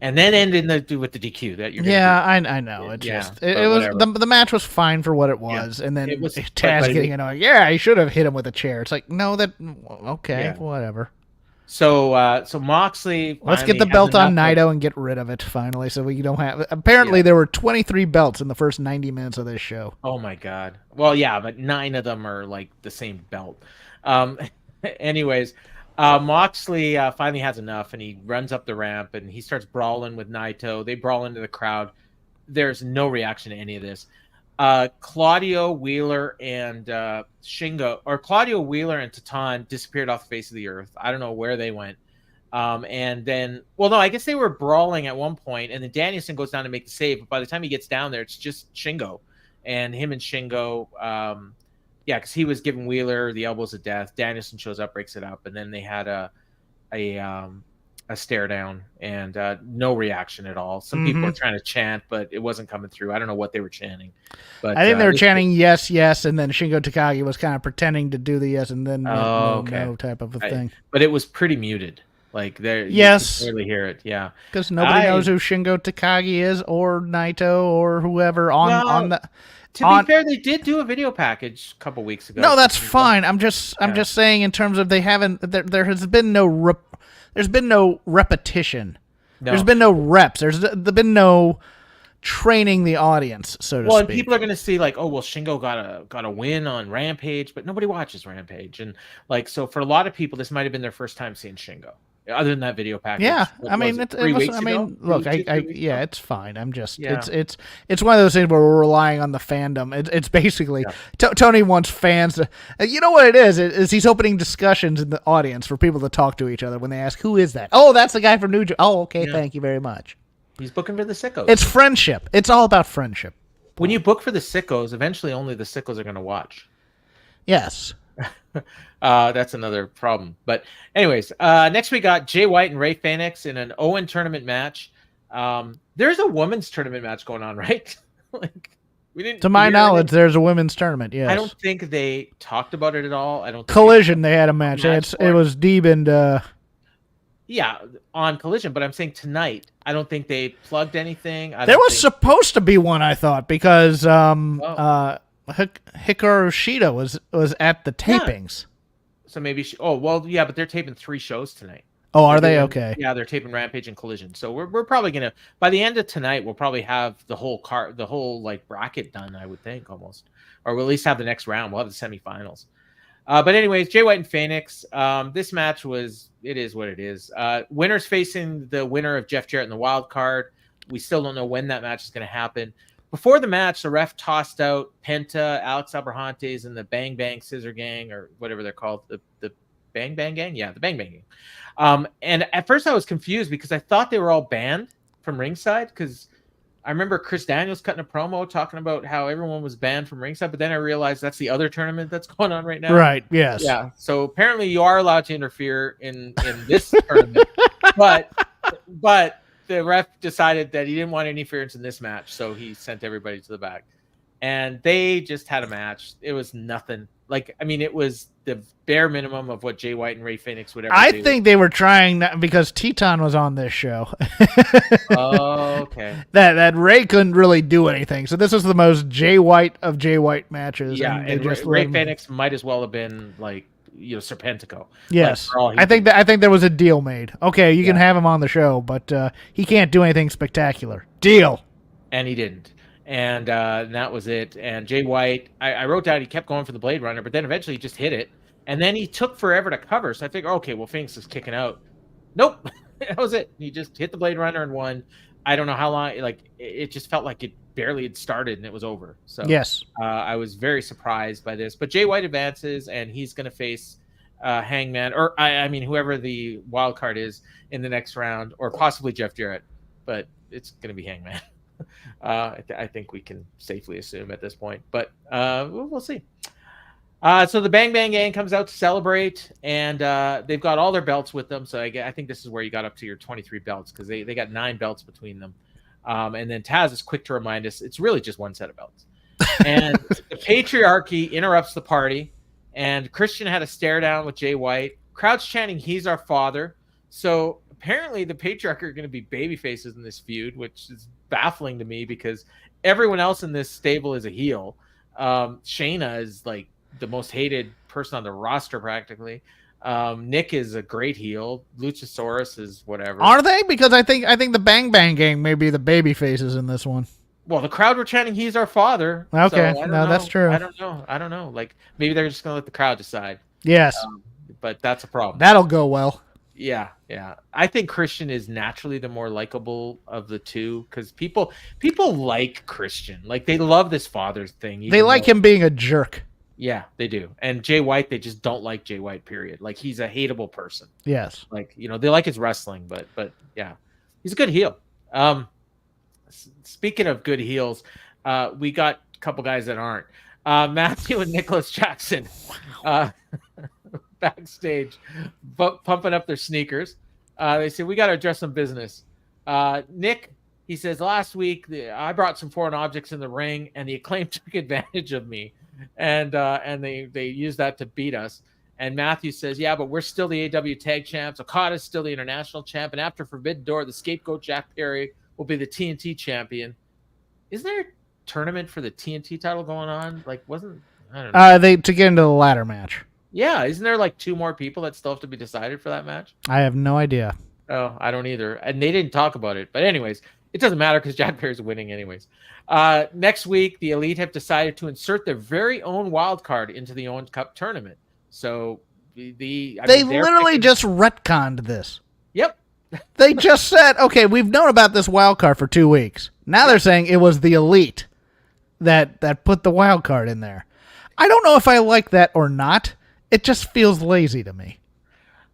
And then end with the DQ that you're. I know. It was the match was fine for what it was, and then Taz getting annoyed. Yeah, he should have hit him with a chair. It's no, whatever. So Moxley. Let's get the belt on Naito and get rid of it finally, so we don't have. Apparently, there were 23 belts in the first 90 minutes of this show. Oh my god. Well, yeah, but 9 of them are like the same belt. Anyways, Moxley finally has enough, and he runs up the ramp and he starts brawling with Naito. They brawl into the crowd. There's no reaction to any of this. Claudio, Wheeler, and Shingo, or Claudio, Wheeler, and Titan disappeared off the face of the earth. I don't know where they went. And then, well, no, I guess they were brawling at one point, and then Danielson goes down to make the save. But by the time he gets down there, it's just Shingo, and him and Shingo, because he was giving Wheeler the elbows of death. Danielson shows up, breaks it up, and then they had a stare down, and no reaction at all. Some people were trying to chant, but it wasn't coming through. I don't know what they were chanting, but I think they were chanting yes, yes, and then Shingo Takagi was kind of pretending to do the yes and then no type of a thing. But it was pretty muted. Like there, yes, you can barely hear it. Yeah, because nobody knows who Shingo Takagi is, or Naito, or whoever on the. To be fair, they did do a video package a couple weeks ago. No, that's fine. I'm just saying in terms of they haven't. There has been no. There's been no repetition. No. There's been no reps. There's been no training the audience, so to speak. Well, and people are going to see like, oh, well, Shingo got a win on Rampage, but nobody watches Rampage, and like, so for a lot of people, this might have been their first time seeing Shingo. Other than that video package, yeah. I mean, look, it's fine. I'm just, it's one of those things where we're relying on the fandom. It's basically Tony wants fans to, you know what it is he's opening discussions in the audience for people to talk to each other when they ask, who is that? Oh, that's the guy from New Jersey. Oh, okay, thank you very much. He's booking for the sickos. It's friendship. It's all about friendship. When you book for the sickos, eventually only the sickos are going to watch. Yes. That's another problem. But anyways, next we got Jay White and Rey Fenix in an Owen tournament match. There's a women's tournament match going on, right? Like we didn't. To my knowledge, there's a women's tournament. Yes. I don't think they talked about it at all. I don't. Collision. They had a match. It was Deeb and. Yeah, on Collision, but I'm saying tonight. I don't think they plugged anything. There was supposed to be one, I thought, because Hikaru Shida was at the tapings. Yeah. So maybe but they're taping 3 shows tonight. Oh, are they? Okay. Yeah, they're taping Rampage and Collision. So we're probably gonna, by the end of tonight, we'll probably have the whole like bracket done, I would think, almost, or we'll at least have the next round. We'll have the semifinals. But anyways, Jay White and Fenix. This match it is what it is. Winner's facing the winner of Jeff Jarrett in the wild card. We still don't know when that match is going to happen. Before the match, the ref tossed out Penta, Alex Abrahantes, and the Bang Bang Scissor Gang, or whatever they're called, the Bang Bang Gang? Yeah, the Bang Bang Gang. And at first I was confused because I thought they were all banned from ringside, because I remember Chris Daniels cutting a promo talking about how everyone was banned from ringside, but then I realized that's the other tournament that's going on right now. Right, yes. Yeah, so apparently you are allowed to interfere in this tournament, but the ref decided that he didn't want interference in this match, so he sent everybody to the back. And they just had a match. It was nothing. Like, I mean, it was the bare minimum of what Jay White and Rey Fenix would ever do. I think they were trying that because Teton was on this show. Oh, okay. That Rey couldn't really do anything. So this was the most Jay White of Jay White matches. Yeah, and Rey Fenix might as well have been like, Serpentico. Yes. Like, I think there was a deal made. Okay, you can have him on the show, but he can't do anything spectacular. Deal. And he didn't. And that was it. And Jay White, I wrote down he kept going for the Blade Runner, but then eventually he just hit it. And then he took forever to cover. So I figured, okay, well, Phoenix is kicking out. Nope. That was it. He just hit the Blade Runner and won. I don't know how long. Like, it just felt like it barely had started and it was over. So yes, I was very surprised by this. But Jay White advances, and he's going to face Hangman, or I mean, whoever the wild card is in the next round, or possibly Jeff Jarrett. But it's going to be Hangman. I think we can safely assume at this point, but we'll see. So the Bang Bang Gang comes out to celebrate, and they've got all their belts with them. So I think this is where you got up to your 23 belts, because they got 9 belts between them. And then Taz is quick to remind us it's really just one set of belts. And the patriarchy interrupts the party, and Christian had a stare down with Jay White. Crowd's chanting, "He's our father." So apparently the patriarchy are going to be baby faces in this feud, which is baffling to me because everyone else in this stable is a heel. Shayna is like the most hated person on the roster practically. Nick is a great heel. Luchasaurus is whatever. Are they? Because I think the Bang Bang Gang may be the baby faces in this one. Well, the crowd were chanting, "He's our father." Okay, so no, that's true. I don't know. Like, maybe they're just gonna let the crowd decide. Yes, but that's a problem. That'll go well. Yeah. I think Christian is naturally the more likable of the two because people like Christian. Like, they love this father thing. They like him being a jerk. Yeah, they do. And Jay White, they just don't like Jay White, period. Like, he's a hateable person. Yes. Like, they like his wrestling, but yeah, he's a good heel. Speaking of good heels, we got a couple guys that aren't. Matthew and Nicholas Jackson backstage pumping up their sneakers. They said, we got to address some business. Nick, he says, last week I brought some foreign objects in the ring and the Acclaim took advantage of me. And they used that to beat us. And Matthew says, yeah, but we're still the AEW Tag Champs. Okada's still the International Champ. And after Forbidden Door, the scapegoat Jack Perry will be the TNT Champion. Isn't there a tournament for the TNT title going on? Like, I don't know. To get into the ladder match. Yeah, isn't there like 2 more people that still have to be decided for that match? I have no idea. Oh, I don't either. And they didn't talk about it. But anyways, it doesn't matter because Jack Perry's winning anyways. Next week, the Elite have decided to insert their very own wild card into the Owen Cup tournament. So they literally just retconned this. Yep. They just said, okay, we've known about this wild card for 2 weeks. Now they're saying it was the Elite that put the wild card in there. I don't know if I like that or not. It just feels lazy to me.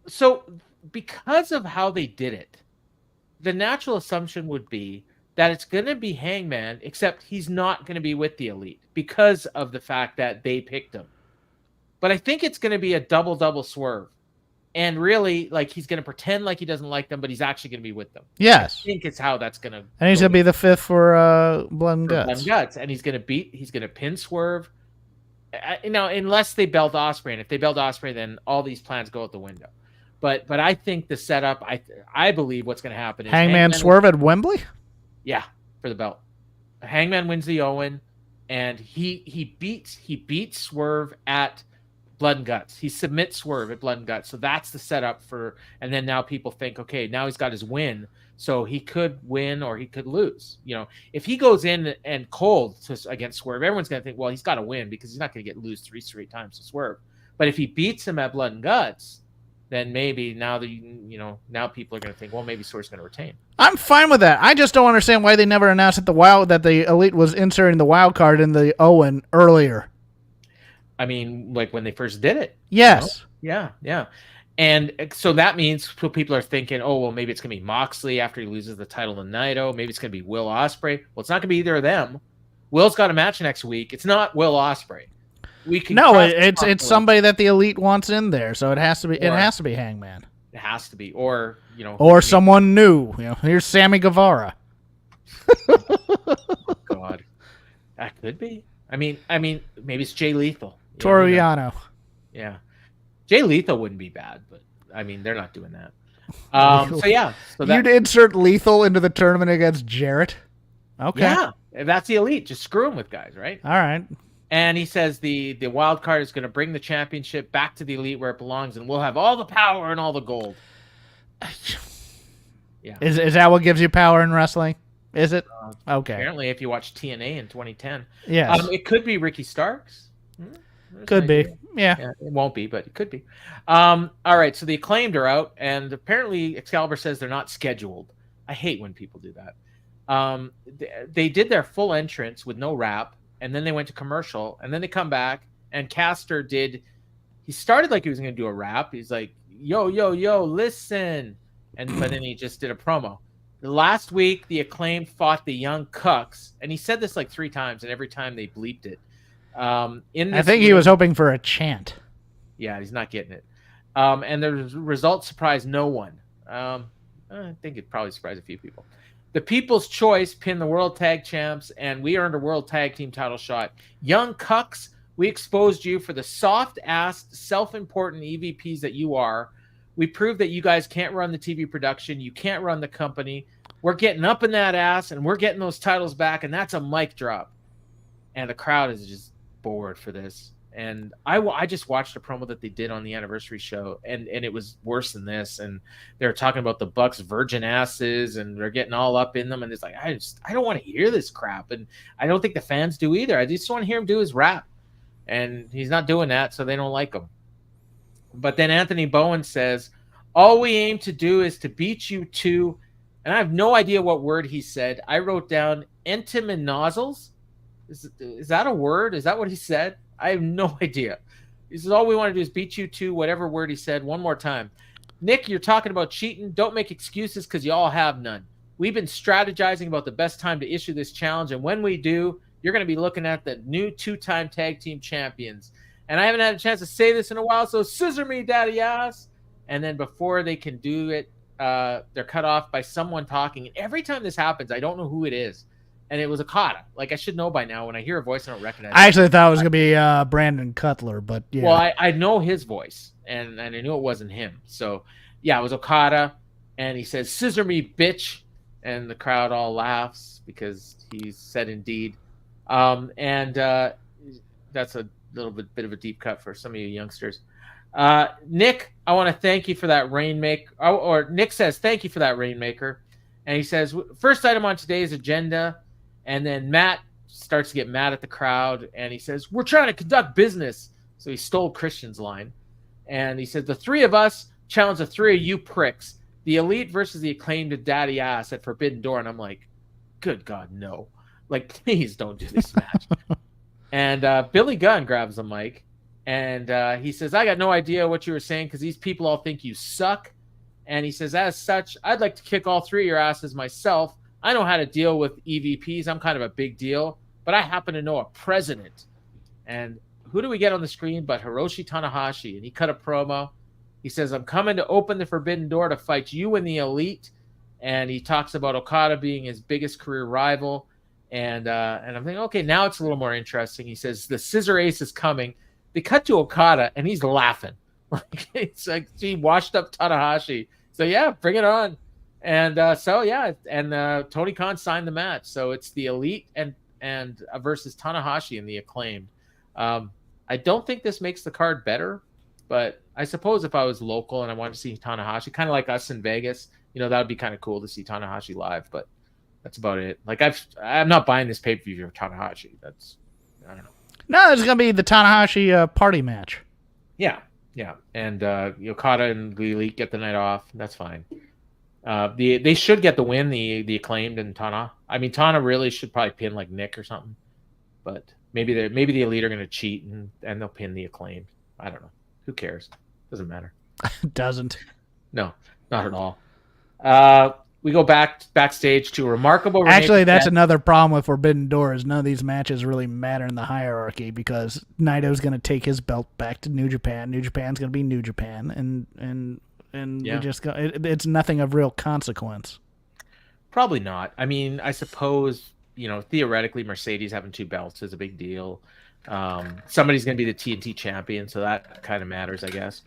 So because of how they did it, the natural assumption would be that it's going to be Hangman, except he's not going to be with the Elite because of the fact that they picked him. But I think it's going to be a double Swerve. And really, like, he's going to pretend like he doesn't like them, but he's actually going to be with them. Yes. I think it's how that's going to. And he's going to be the 5th for Blood and Guts. Blood and Guts. And he's going to pin Swerve. Unless they belt Ospreay. And if they belt Ospreay, then all these plans go out the window. But I think the setup, I believe what's going to happen is Hangman Swerve at Wembley? Yeah, for the belt. Hangman wins the Owen, and he beats Swerve at Blood and Guts. He submits Swerve at Blood and Guts. So that's the setup for, and then now people think, okay, now he's got his win. So he could win or he could lose. If he goes in and cold against Swerve, everyone's going to think, well, he's got to win because he's not going to lose 3 straight times to Swerve. But if he beats him at Blood and Guts, then maybe now now people are going to think, well, maybe Swerve's going to retain. I'm fine with that. I just don't understand why they never announced that the Elite was inserting the wild card in the Owen earlier. I mean, like when they first did it. Yes. Yeah. And so that means people are thinking, oh, well, maybe it's going to be Moxley after he loses the title to Naito. Maybe it's going to be Will Ospreay. Well, it's not going to be either of them. Will's got a match next week. It's not Will Ospreay. It's somebody that the Elite wants in there, so it has to be Hangman. It has to be, or someone new. Here's Sammy Guevara. Oh, God, that could be. I mean, maybe it's Jay Lethal. Toru Yano. Yeah, Jay Lethal wouldn't be bad, but I mean, they're not doing that. You'd insert Lethal into the tournament against Jarrett. Okay, yeah, if that's the Elite. Just screw him with guys, right? All right. And he says the wild card is going to bring the championship back to the Elite where it belongs, and we'll have all the power and all the gold. Yeah. Is that what gives you power in wrestling? Is it? Okay. Apparently, if you watch TNA in 2010. Yes. It could be Ricky Starks. Could be. Yeah. It won't be, but it could be. All right, so the Acclaimed are out, and apparently Excalibur says they're not scheduled. I hate when people do that. They did their full entrance with no rap, and then they went to commercial, and then they come back, and Caster he started like he was going to do a rap. He's like, yo, listen. But then he just did a promo. Last week, the Acclaimed fought the Young Cucks, and he said this like 3 times, and every time they bleeped it. I think he was hoping for a chant. Yeah, he's not getting it. And the results surprised no one. I think it probably surprised a few people. The People's Choice pinned the World Tag Champs, and we earned a World Tag Team title shot. Young Cucks, we exposed you for the soft-assed, self-important EVPs that you are. We proved that you guys can't run the TV production. You can't run the company. We're getting up in that ass, and we're getting those titles back, and that's a mic drop. And the crowd is just bored for this. And I just watched a promo that they did on the anniversary show, and it was worse than this. And they were talking about the Bucks' virgin asses, and they're getting all up in them. And it's like, I don't want to hear this crap, and I don't think the fans do either. I just want to hear him do his rap, and he's not doing that, so they don't like him. But then Anthony Bowen says, all we aim to do is to beat you two. And I have no idea what word he said. I wrote down entominozzles. Is that a word? Is that what he said? I have no idea. He says, all we want to do is beat you to whatever word he said one more time. Nick, you're talking about cheating. Don't make excuses because you all have none. We've been strategizing about the best time to issue this challenge. And when we do, you're going to be looking at the new 2-time tag team champions. And I haven't had a chance to say this in a while, so scissor me, daddy ass. And then before they can do it, they're cut off by someone talking. And every time this happens, I don't know who it is. And it was Okada. Like, I should know by now. When I hear a voice, I don't recognize it. I actually thought it was going to be Brandon Cutler, but yeah. Well, I know his voice, and I knew it wasn't him. So, yeah, it was Okada, and he says, scissor me, bitch. And the crowd all laughs because he said indeed. And that's a little bit of a deep cut for some of you youngsters. Nick, I want to thank you for that Rainmaker. Or Nick says, thank you for that Rainmaker. And he says, first item on today's agenda. And then Matt starts to get mad at the crowd. And he says, we're trying to conduct business. So he stole Christian's line. And he said, the three of us challenge the three of you pricks. The Elite versus the Acclaimed and Daddy Ass at Forbidden Door. And I'm like, good God, no. Like, please don't do this match. And Billy Gunn grabs the mic. And he says, I got no idea what you were saying because these people all think you suck. And he says, as such, I'd like to kick all three of your asses myself. I know how to deal with EVPs. I'm kind of a big deal. But I happen to know a president. And who do we get on the screen but Hiroshi Tanahashi? And he cut a promo. He says, I'm coming to open the Forbidden Door to fight you and the Elite. And he talks about Okada being his biggest career rival. And I'm thinking, okay, now it's a little more interesting. He says, the Scissor Ace is coming. They cut to Okada, and he's laughing. Like, it's like, gee, washed up Tanahashi. So, yeah, bring it on. And Tony Khan signed the match. So it's the Elite and versus Tanahashi and the Acclaimed. I don't think this makes the card better, but I suppose if I was local and I wanted to see Tanahashi, kind of like us in Vegas, that would be kind of cool to see Tanahashi live, but that's about it. Like, I'm not buying this pay-per-view for Tanahashi. I don't know. No, it's going to be the Tanahashi party match. Yeah. And Okada and the Elite get the night off. That's fine. They should get the win, the Acclaimed and Tana. I mean, Tana really should probably pin like Nick or something. But maybe the Elite are going to cheat and they'll pin the Acclaimed. I don't know. Who cares? Doesn't matter. Doesn't. No, not at all. We go backstage to a remarkable. Actually, that's another problem with Forbidden Doors. None of these matches really matter in the hierarchy because Naito's going to take his belt back to New Japan. New Japan's going to be New Japan, and we just go. It's nothing of real consequence. Probably not. I mean, I suppose theoretically, Mercedes having two belts is a big deal. Somebody's going to be the TNT champion, so that kind of matters, I guess.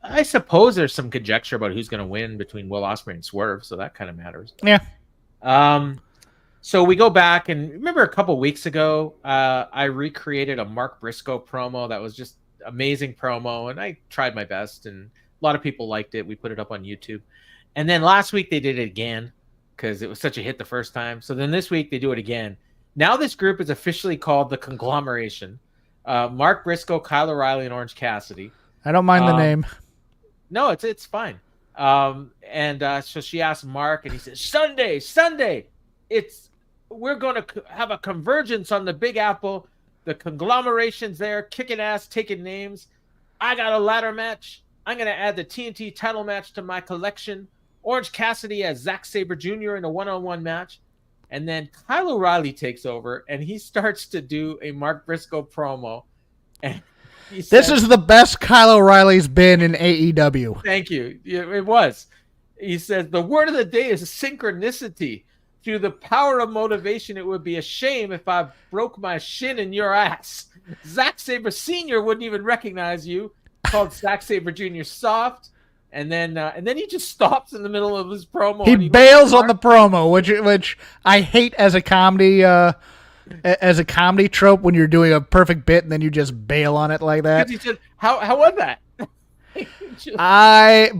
I suppose there's some conjecture about who's going to win between Will Ospreay and Swerve, so that kind of matters. Yeah. So we go back, and remember a couple weeks ago, I recreated a Mark Briscoe promo that was just amazing promo, and I tried my best, and a lot of people liked it. We put it up on YouTube. And then last week they did it again because it was such a hit the first time. So then this week they do it again. Now this group is officially called the Conglomeration. Mark Briscoe, Kyle O'Reilly, and Orange Cassidy. I don't mind the name. No, it's fine. So she asked Mark, and he says, Sunday, we're going to have a convergence on the Big Apple. The Conglomeration's there, kicking ass, taking names. I got a ladder match. I'm going to add the TNT title match to my collection. Orange Cassidy has Zack Sabre Jr. in a one-on-one match. And then Kyle O'Reilly takes over, and he starts to do a Mark Briscoe promo. And this is the best Kyle O'Reilly's been in AEW. Thank you. It was. He says, the word of the day is synchronicity. Through the power of motivation, it would be a shame if I broke my shin in your ass. Zack Sabre Sr. wouldn't even recognize you. Called Zack Sabre Jr. soft. And then he just stops in the middle of his promo. He bails on the promo, which I hate as a comedy as a comedy trope when you're doing a perfect bit and then you just bail on it like that. He said, how was that? I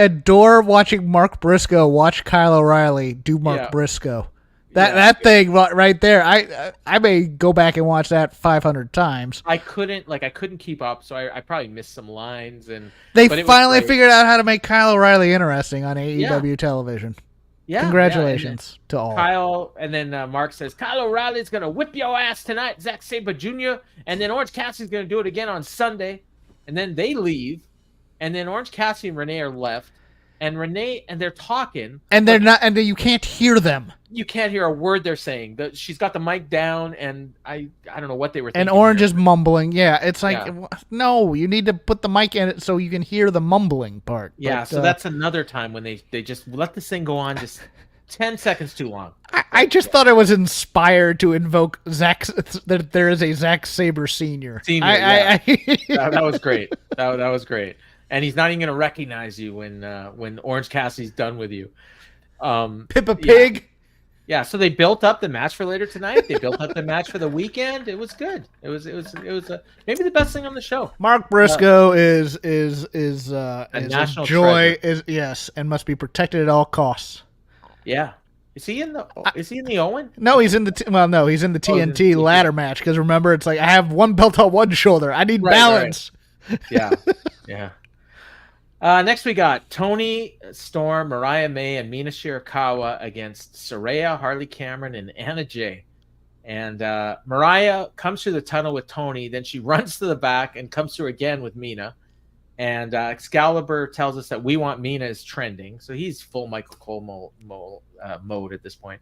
adore watching Mark Briscoe watch Kyle O'Reilly do Mark Briscoe. That thing right there. I may go back and watch that 500 times. I couldn't keep up, so I probably missed some lines. And they finally figured out how to make Kyle O'Reilly interesting on AEW television. Yeah, congratulations to all. Kyle, and then Mark says Kyle O'Reilly's gonna whip your ass tonight, Zack Sabre Jr., and then Orange Cassidy's gonna do it again on Sunday, and then they leave, and then Orange Cassidy and Renee are left. And Renee, and they're talking, and they're not, and you can't hear them. You can't hear a word they're saying. She's got the mic down, and I don't know what they were thinking. And Orange is mumbling. Yeah, it's like, no, you need to put the mic in it so you can hear the mumbling part. Yeah, but, so that's another time when they just let this thing go on just 10 seconds too long. I just thought it was inspired to invoke Zack, that there is a Zack Sabre Sr. That was great. That was great. And he's not even going to recognize you when Orange Cassidy's done with you. Pippa Pig. Yeah. So they built up the match for later tonight. They built up the match for the weekend. It was good. It was maybe the best thing on the show. Mark Briscoe is national joy. Treasure. And must be protected at all costs. Yeah. Is he in the Owen? No, he's in the TNT ladder match, because remember, it's like I have one belt on one shoulder. I need balance. Right. Yeah. Next we got Toni Storm, Mariah May, and Mina Shirakawa against Saraya, Harley Cameron, and Anna Jay. And Mariah comes through the tunnel with Toni, then she runs to the back and comes through again with Mina. And Excalibur tells us that We Want Mina is trending, so he's full Michael Cole mode at this point.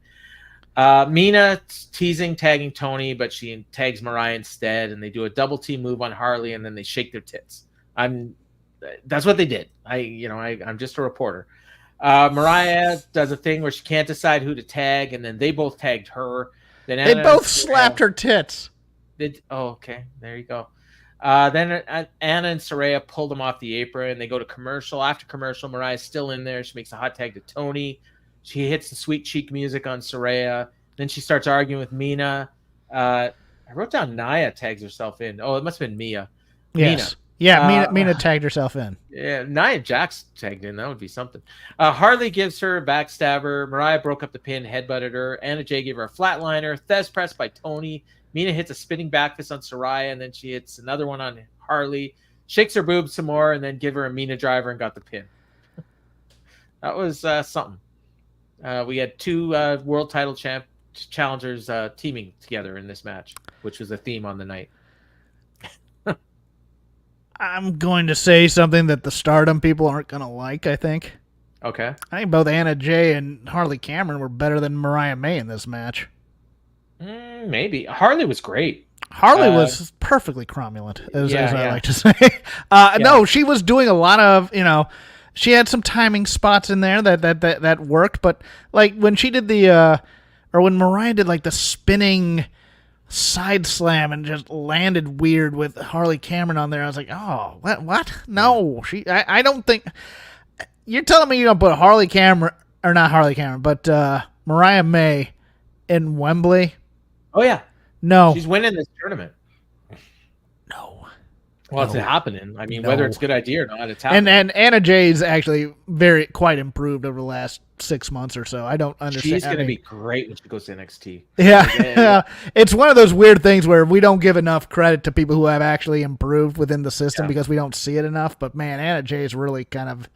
Mina teasing, tagging Toni, but she tags Mariah instead, and they do a double team move on Harley, and then they shake their tits. That's what they did. I'm just a reporter. Mariah does a thing where she can't decide who to tag, and then they both tagged her. Then they both slapped her tits. Okay, there you go. Then Anna and Saraya pulled them off the apron. They go to commercial. After commercial, Mariah's still in there. She makes a hot tag to Toni. She hits the sweet cheek music on Saraya. Then she starts arguing with Mina. I wrote down Nia tags herself in. Oh, it must have been Mia. Yes. Mina. Yeah, Mina tagged herself in. Yeah, Nia Jax tagged in. That would be something. Harley gives her a backstabber. Mariah broke up the pin, headbutted her. Anna Jay gave her a flatliner. Thez pressed by Toni. Mina hits a spinning back fist on Saraya, and then she hits another one on Harley. Shakes her boobs some more, and then give her a Mina driver and got the pin. That was something. We had two world title challengers teaming together in this match, which was a theme on the night. I'm going to say something that the Stardom people aren't going to like, I think. Okay. I think both Anna Jay and Harley Cameron were better than Mariah May in this match. Maybe. Harley was great. Harley was perfectly cromulent, as I like to say. No, she was doing a lot of, she had some timing spots in there that worked, but like when she did when Mariah did like the spinning side slam and just landed weird with Harley Cameron on there, I was like, oh, what? No, I don't think you're telling me you don't put Harley Cameron, or not Harley Cameron, but Mariah May in Wembley. Oh yeah, no, she's winning this tournament. No, well, it's happening. I mean, whether it's a good idea or not, it's happening. And Anna Jay's actually quite improved over the last 6 months or so. I don't understand. She's going to be great when she goes to NXT. Yeah. It's one of those weird things where we don't give enough credit to people who have actually improved within the system because we don't see it enough. But man, Anna Jay's really kind of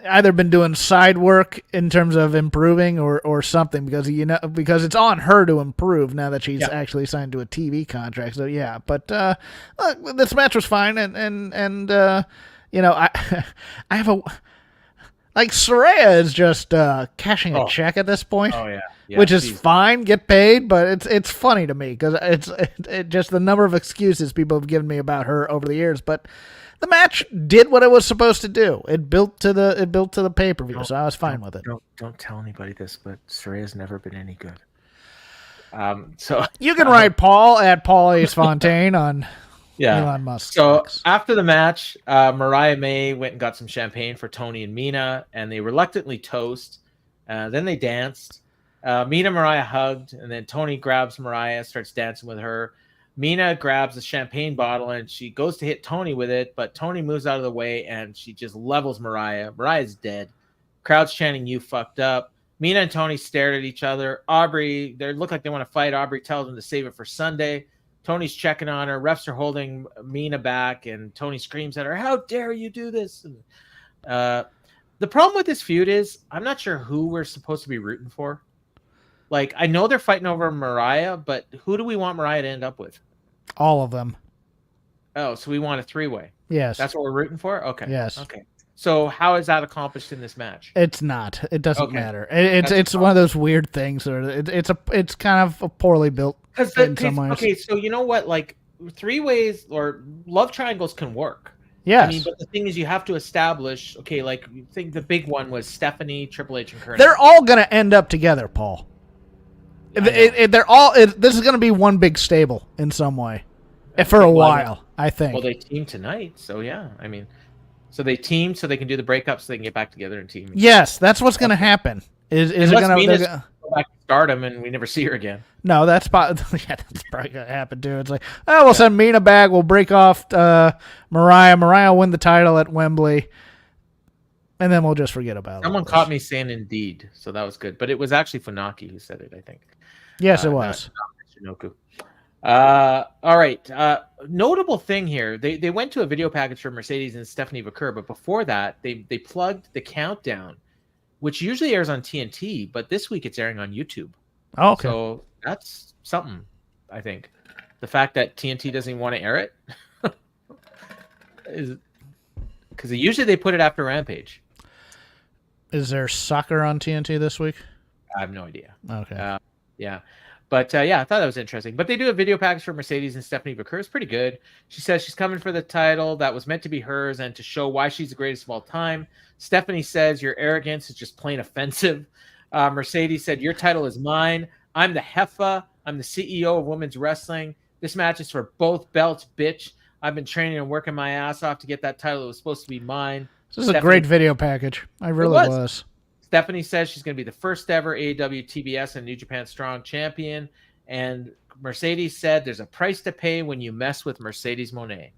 either been doing side work in terms of improving or something, because it's on her to improve now that she's actually signed to a TV contract. So yeah, but look, this match was fine, and I have a. Like, Saraya is just cashing a check at this point, which is fine, get paid, but it's funny to me because it's just the number of excuses people have given me about her over the years. But the match did what it was supposed to do. It built to the pay-per-view, so I was fine with it. Don't tell anybody this, but Saraya's never been any good. So you can write Paul at Paul Ace Fontaine on. Yeah. Elon Musk. So after the match, Mariah May went and got some champagne for Toni and Mina, and they reluctantly toast. Then they danced. Mina and Mariah hugged, and then Toni grabs Mariah, starts dancing with her. Mina grabs a champagne bottle, and she goes to hit Toni with it, but Toni moves out of the way, and she just levels Mariah. Mariah's dead. Crowd's chanting, "You fucked up." Mina and Toni stared at each other. Aubrey, they look like they want to fight. Aubrey tells them to save it for Sunday. Toni's checking on her. Refs are holding Mina back, and Toni screams at her, "How dare you do this?" And, the problem with this feud is I'm not sure who we're supposed to be rooting for. Like, I know they're fighting over Mariah, but who do we want Mariah to end up with? All of them. Oh, so we want a three-way. Yes. That's what we're rooting for? Okay. Yes. Okay. So how is that accomplished in this match? It's not. It doesn't matter. It's one of those weird things, or it's kind of a poorly built in some ways. Okay, so you know what? Like, three-ways or love triangles can work. Yes. I mean, but the thing is, you have to establish, okay, like, you think the big one was Stephanie, Triple H, and Kurt. They're all going to end up together, Paul. This is going to be one big stable in some way. For a while, I think. Well, they team tonight, so yeah. I mean, so they team so they can do the breakup so they can get back together and team. Yes, that's what's going to happen. Is it going to go back to Stardom and we never see her again? No, that's probably going to happen too. It's like, oh, we'll send Mina back. We'll break off Mariah. Mariah will win the title at Wembley, and then we'll just forget about it. Someone caught me saying "indeed," so that was good. But it was actually Funaki who said it, I think. Yes, it was. Not Shinoku. All right. Notable thing here, they went to a video package for Mercedes and Stephanie Vaquer, but before that, they plugged the countdown, which usually airs on TNT, but this week it's airing on YouTube. Oh, okay. So that's something, I think. The fact that TNT doesn't even want to air it is because usually they put it after Rampage. Is there soccer on TNT this week? I have no idea. Okay. Yeah. But, I thought that was interesting. But they do a video package for Mercedes and Stephanie Vaquer. It's pretty good. She says she's coming for the title that was meant to be hers and to show why she's the greatest of all time. Stephanie says your arrogance is just plain offensive. Mercedes said, your title is mine. I'm the Heffa. I'm the CEO of women's wrestling. This match is for both belts, bitch. I've been training and working my ass off to get that title. It was supposed to be mine. This is a great video package. I really was. Stephanie says she's going to be the first ever AEW TBS and New Japan Strong champion. And Mercedes said there's a price to pay when you mess with Mercedes Moné.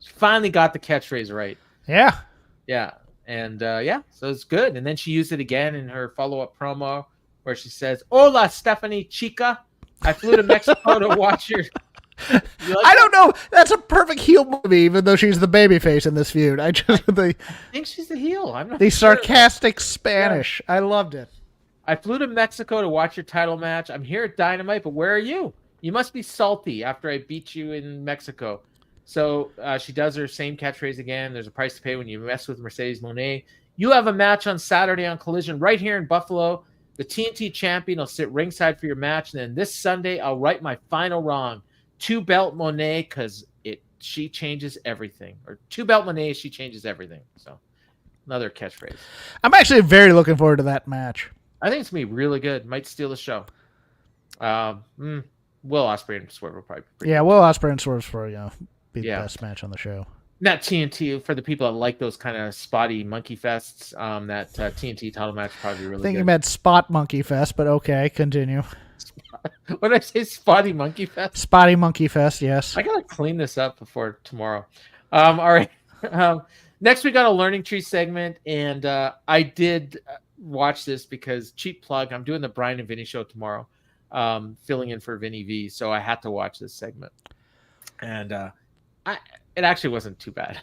She finally got the catchphrase right. Yeah. Yeah. And so it's good. And then she used it again in her follow-up promo where she says, Hola, Stephanie Chica. I flew to Mexico to watch your... I don't know. That's a perfect heel movie, even though she's the babyface in this feud. I think she's the heel. I'm not the sarcastic Spanish. Yeah. I loved it. I flew to Mexico to watch your title match. I'm here at Dynamite, but where are you? You must be salty after I beat you in Mexico. So she does her same catchphrase again. There's a price to pay when you mess with Mercedes Moné. You have a match on Saturday on Collision right here in Buffalo. The TNT champion will sit ringside for your match. And then this Sunday, I'll right my final wrong. 2-belt Moné, because she changes everything. Or 2-belt Moné, she changes everything. So another catchphrase. I'm actually very looking forward to that match. I think it's going to be really good. Might steal the show. Will Ospreay and Swerve will probably be Will Ospreay and Swerve will be the best match on the show. Not TNT, for the people that like those kind of spotty monkey fests, that TNT title match probably really good. I think you meant Spot Monkey Fest, but okay, continue. What did I say? Spotty Monkey Fest? Spotty Monkey Fest, yes. I got to clean this up before tomorrow. All right. Next, we got a Learning Tree segment, and I did watch this because, cheap plug, I'm doing the Brian and Vinny show tomorrow, filling in for Vinny V, so I had to watch this segment. And it actually wasn't too bad.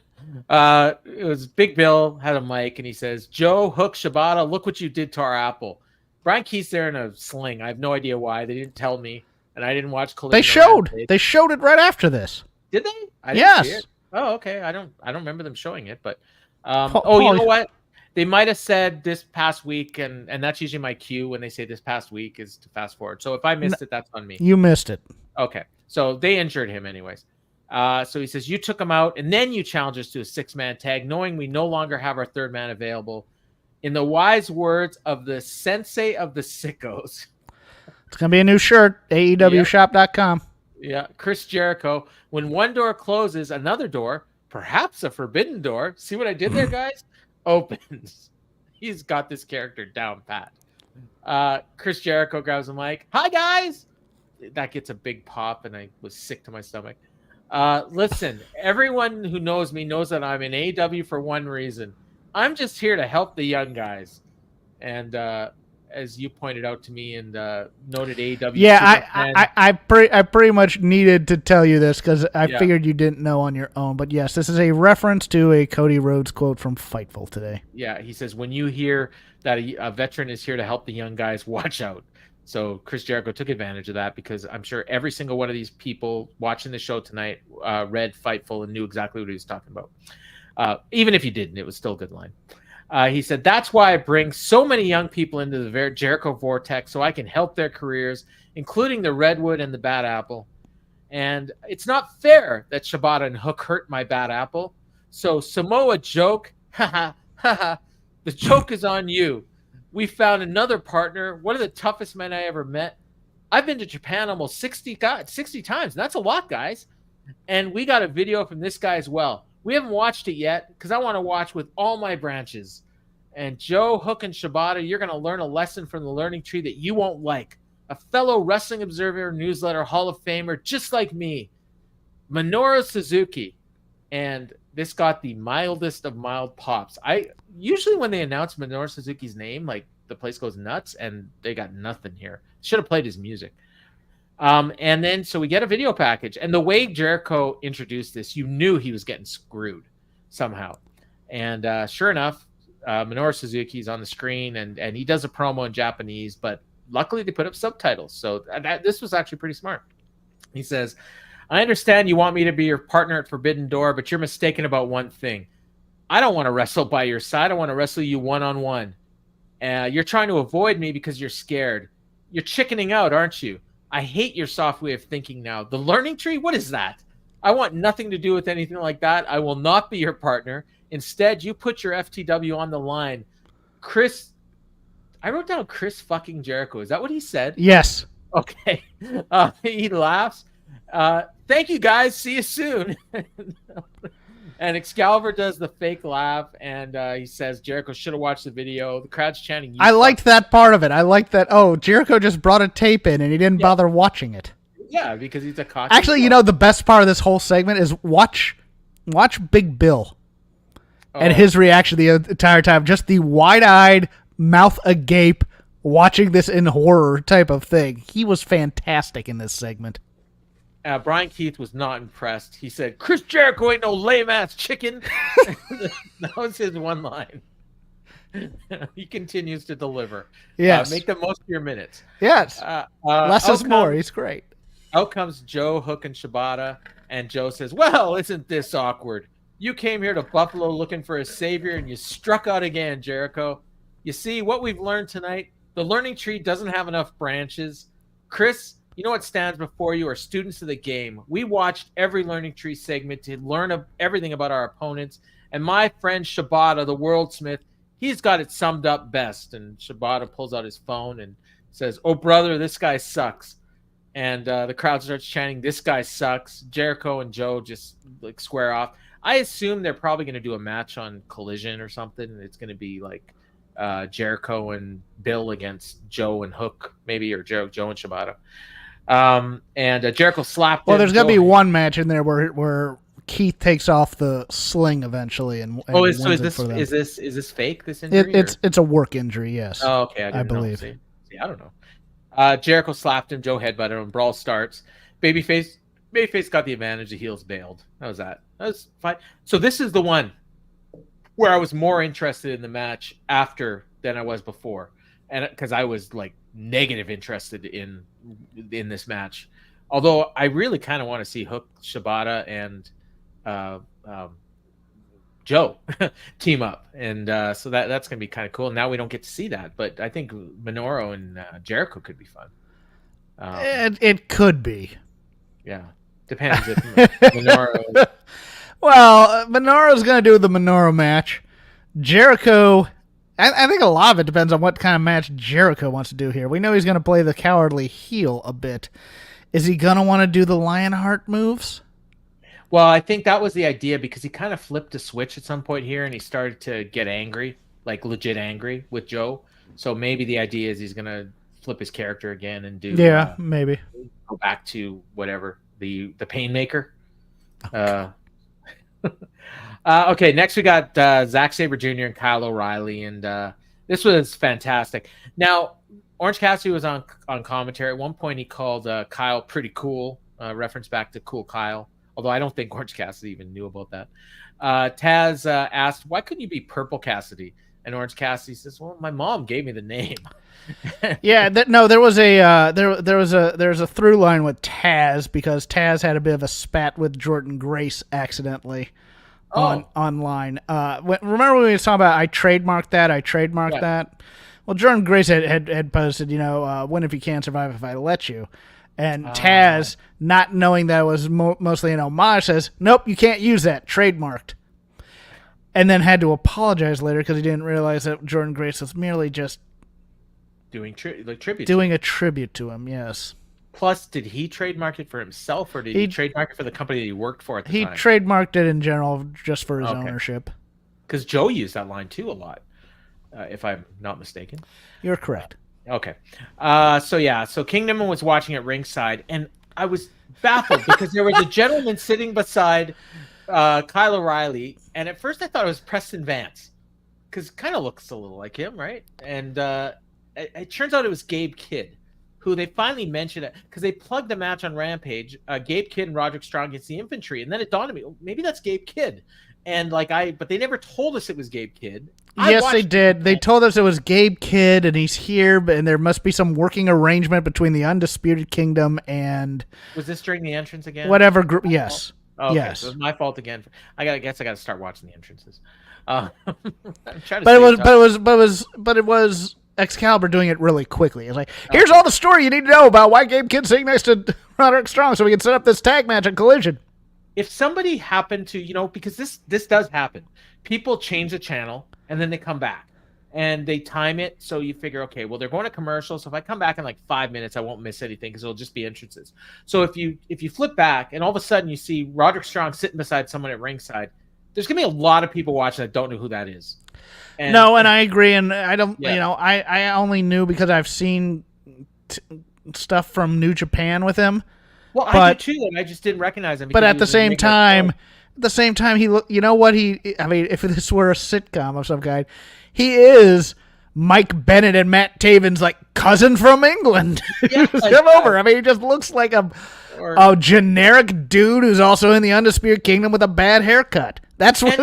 It was Big Bill had a mic, and he says, Joe, Hook, Shibata, look what you did to our apple. Brian Keith's there in a sling. I have no idea why. They didn't tell me, and I didn't watch Collision. They showed it right after this. Did they? I didn't see it. Oh, okay. I don't remember them showing it, but you know what? They might have said this past week, and that's usually my cue when they say this past week is to fast forward. So if I missed it, that's on me. You missed it. Okay. So they injured him anyways. So he says, you took him out, and then you challenged us to a 6-man tag, knowing we no longer have our third man available. In the wise words of the sensei of the sickos. It's going to be a new shirt, AEWshop.com. Yeah, Chris Jericho. When one door closes, another door, perhaps a forbidden door, see what I did there, guys? Opens. He's got this character down pat. Chris Jericho grabs the mic. Hi, guys. That gets a big pop, and I was sick to my stomach. Listen, everyone who knows me knows that I'm in AEW for one reason. I'm just here to help the young guys. And as you pointed out to me and noted AEW. Yeah, I pretty much needed to tell you this because I figured you didn't know on your own. But yes, this is a reference to a Cody Rhodes quote from Fightful today. Yeah, he says, when you hear that a veteran is here to help the young guys, watch out. So Chris Jericho took advantage of that because I'm sure every single one of these people watching the show tonight read Fightful and knew exactly what he was talking about. Even if you didn't, it was still a good line. He said, that's why I bring so many young people into the Jericho Vortex so I can help their careers, including the Redwood and the Bad Apple. And it's not fair that Shibata and Hook hurt my Bad Apple. So Samoa joke, the joke is on you. We found another partner, one of the toughest men I ever met. I've been to Japan almost 60 times. That's a lot, guys. And we got a video from this guy as well. We haven't watched it yet because I want to watch with all my branches. And Joe, Hook, and Shibata, you're going to learn a lesson from the learning tree that you won't like. A fellow Wrestling Observer Newsletter Hall of Famer just like me, Minoru Suzuki. And this got the mildest of mild pops. Usually when they announce Minoru Suzuki's name, like the place goes nuts, and they got nothing here. Should have played his music. And then so we get a video package, and the way Jericho introduced this, you knew he was getting screwed somehow. And sure enough, Minoru Suzuki's on the screen, and he does a promo in Japanese, but luckily they put up subtitles. So this was actually pretty smart. He says, I understand you want me to be your partner at Forbidden Door, but you're mistaken about one thing. I don't want to wrestle by your side. I want to wrestle you one-on-one. You're trying to avoid me because you're scared. You're chickening out, aren't you? I hate your soft way of thinking now. The learning tree? What is that? I want nothing to do with anything like that. I will not be your partner. Instead, you put your FTW on the line. Chris, I wrote down Chris fucking Jericho. Is that what he said? Yes. Okay. He laughs. Thank you, guys. See you soon. And Excalibur does the fake laugh, and he says Jericho should have watched the video. The crowd's chanting. I liked that part of it. I liked that. Oh, Jericho just brought a tape in, and he didn't bother watching it. Yeah, because he's a cocky. Actually, you know, the best part of this whole segment is watch Big Bill and his reaction the entire time. Just the wide-eyed, mouth agape, watching this in horror type of thing. He was fantastic in this segment. Brian Keith was not impressed. He said, Chris Jericho ain't no lame-ass chicken. That was his one line. He continues to deliver. Yes. Make the most of your minutes. Yes. Less is more. He's great. Out comes Joe, Hook, and Shibata. And Joe says, well, isn't this awkward? You came here to Buffalo looking for a savior, and you struck out again, Jericho. You see, what we've learned tonight, the learning tree doesn't have enough branches. Chris, you know what stands before you are students of the game. We watched every learning tree segment to learn everything about our opponents. And my friend Shibata, the worldsmith, he's got it summed up best. And Shibata pulls out his phone and says, oh, brother, this guy sucks. And the crowd starts chanting, this guy sucks. Jericho and Joe just like square off. I assume they're probably going to do a match on Collision or something. It's going to be like Jericho and Bill against Joe and Hook, maybe, or Joe and Shibata. And Jericho slapped. Well, there's gonna be one match in there where Keith takes off the sling eventually, and is this fake? This injury? It's a work injury, yes. Oh, okay, I believe. See, I don't know. Jericho slapped him. Joe headbutted him. Brawl starts. Babyface got the advantage. The heels bailed. How was that? That was fine. So this is the one where I was more interested in the match after than I was before, and because I was like negative interested in this match, although I really kind of want to see Hook, Shibata, and Joe team up, and so that's gonna be kind of cool. Now we don't get to see that, but I think Minoru and Jericho could be fun. It could be. Yeah, depends if Minoru. Well, Minoru's gonna do the Minoru match. Jericho. I think a lot of it depends on what kind of match Jericho wants to do here. We know he's going to play the cowardly heel a bit. Is he going to want to do the Lionheart moves? Well, I think that was the idea because he kind of flipped a switch at some point here and he started to get angry, like legit angry with Joe. So maybe the idea is he's gonna flip his character again and do maybe go back to whatever the Painmaker. Okay, next we got Zack Sabre Jr. and Kyle O'Reilly, and this was fantastic. Now, Orange Cassidy was on commentary. At one point, he called Kyle pretty cool, reference back to Cool Kyle, although I don't think Orange Cassidy even knew about that. Taz asked, why couldn't you be Purple Cassidy? And Orange Cassidy says, well, my mom gave me the name. Yeah, there was a through line with Taz, because Taz had a bit of a spat with Jordan Grace accidentally online. Remember when we were talking about I trademarked that? Well, Jordan Grace had posted, when if you can't survive if I let you. And Taz, not knowing that it was mostly an homage, says, nope, you can't use that, trademarked. And then had to apologize later because he didn't realize that Jordan Grace was merely just doing tribute. Doing a tribute to him, yes. Plus, did he trademark it for himself, or did he trademark it for the company that he worked for at the time? He trademarked it in general just for his ownership. Because Joe used that line too a lot, if I'm not mistaken. You're correct. Okay. So Kingdom was watching at ringside, and I was baffled because there was a gentleman sitting beside Kyle O'Reilly, and at first I thought it was Preston Vance, because kind of looks a little like him, right? And it turns out it was Gabe Kidd, who they finally mentioned it because they plugged the match on Rampage. Gabe Kidd and Roderick Strong against the Infantry, and then it dawned on me, maybe that's Gabe Kidd. And but they never told us it was Gabe Kidd. Yes, they did. They told us it was Gabe Kidd, and he's here, and there must be some working arrangement between the Undisputed Kingdom and. Was this during the entrance again? Whatever group. Yes. Okay, yes. So it was my fault again. I guess I got to start watching the entrances. I'm trying to but it was Excalibur doing it really quickly. It's like, here's all the story you need to know about why Gabe Kidd's sitting next to Roderick Strong, so we can set up this tag match at Collision. If somebody happened to, because this does happen, people change the channel and then they come back and they time it. So you figure, okay, well, they're going to commercial. So if I come back in like 5 minutes, I won't miss anything because it'll just be entrances. So if you flip back and all of a sudden you see Roderick Strong sitting beside someone at ringside, there's going to be a lot of people watching that don't know who that is. And I agree. And I don't, I only knew because I've seen stuff from New Japan with him. Well, I do too, and I just didn't recognize him. But at the same time, he look. You know what I mean, if this were a sitcom of some kind, he is Mike Bennett and Matt Taven's like cousin from England. Yeah, come over. I mean, he just looks like a generic dude who's also in the Undisputed Kingdom with a bad haircut. That's what.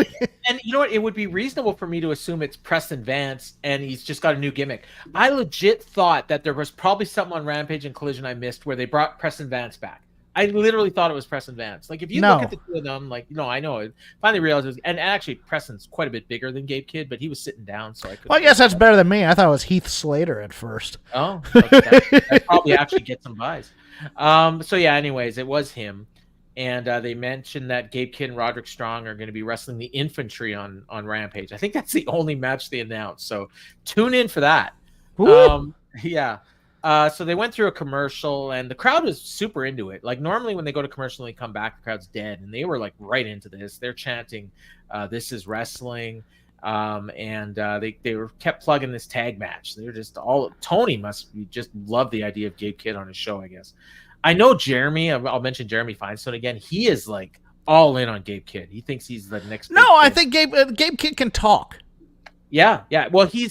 And you know what? It would be reasonable for me to assume it's Preston Vance, and he's just got a new gimmick. I legit thought that there was probably something on Rampage and Collision I missed where they brought Preston Vance back. I literally thought it was Preston Vance. Like, if you look at the two of them, like, I know. I finally realized it was, and actually Preston's quite a bit bigger than Gabe Kidd, but he was sitting down, so I couldn't. Well, I guess that's better than me. I thought it was Heath Slater at first. Oh, that probably actually get some buys. Anyways, it was him. And they mentioned that Gabe Kidd and Roderick Strong are going to be wrestling the Infantry on Rampage. I think that's the only match they announced. So tune in for that. Yeah. So they went through a commercial, and the crowd was super into it. Like, normally when they go to commercial and they come back, the crowd's dead. And they were, like, right into this. They're chanting, this is wrestling. They were kept plugging this tag match. They were just Toni must just love the idea of Gabe Kidd on his show, I guess. I know Jeremy, I'll mention Jeremy Feinstein again. He is like all in on Gabe Kidd. He thinks he's the next. No, I think Gabe Kidd can talk. Yeah. Well, he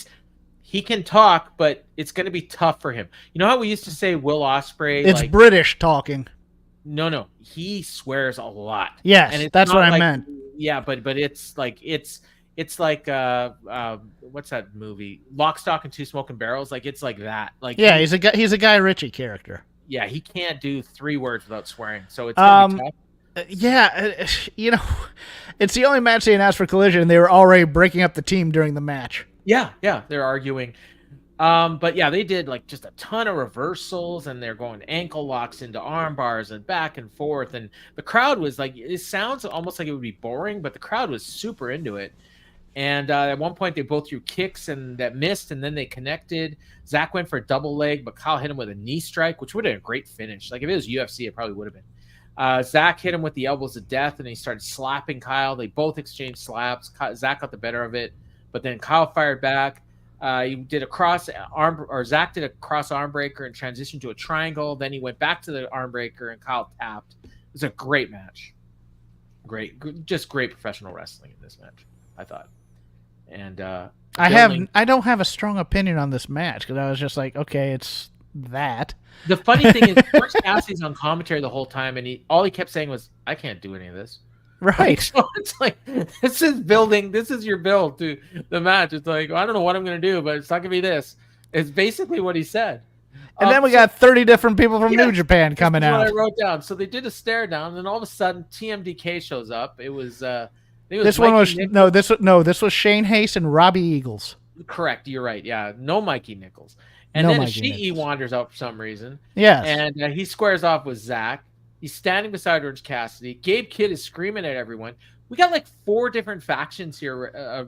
can talk, but it's going to be tough for him. You know how we used to say Will Ospreay? It's like, British talking. No, he swears a lot. Yes, and that's what I meant. Yeah, but it's like what's that movie? Lock, Stock, and Two Smoking Barrels. Like, it's like that. Like, yeah, he's a Guy Ritchie character. Yeah, he can't do 3 words without swearing, so it's gonna be tough. Yeah, it's the only match they announced for Collision, and they were already breaking up the team during the match. Yeah, they're arguing. But yeah, they did like just a ton of reversals, and they're going ankle locks into arm bars and back and forth, and the crowd was like, it sounds almost like it would be boring, but the crowd was super into it. And at one point, they both threw kicks and that missed, and then they connected. Zack went for a double leg, but Kyle hit him with a knee strike, which would have been a great finish. Like, if it was UFC, it probably would have been. Zack hit him with the elbows of death, and he started slapping Kyle. They both exchanged slaps. Zack got the better of it, but then Kyle fired back. He did a cross arm, or Zack did a cross arm breaker and transitioned to a triangle. Then he went back to the arm breaker and Kyle tapped. It was a great match. Just great professional wrestling in this match, I thought. And I don't have a strong opinion on this match because I was just like, okay, it's that. The funny thing is, Orange Cassidy's on commentary the whole time, and all he kept saying was, "I can't do any of this." Right. So it's like, this is your build to the match. It's like, I don't know what I'm going to do, but it's not going to be this. It's basically what he said. And then we got 30 different people from New Japan coming out. What I wrote down. So they did a stare down, and then all of a sudden TMDK shows up. It was this was Shane Hayes and Robbie Eagles. Correct. You're right. Yeah. No Mikey Nichols. And then Ishii wanders out for some reason. Yes. And he squares off with Zack. He's standing beside Orange Cassidy. Gabe Kidd is screaming at everyone. We got like 4 different factions here,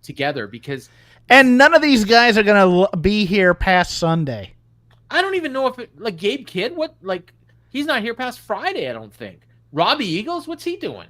together because. And none of these guys are gonna be here past Sunday. I don't even know if Gabe Kidd. He's not here past Friday. I don't think. Robbie Eagles. What's he doing?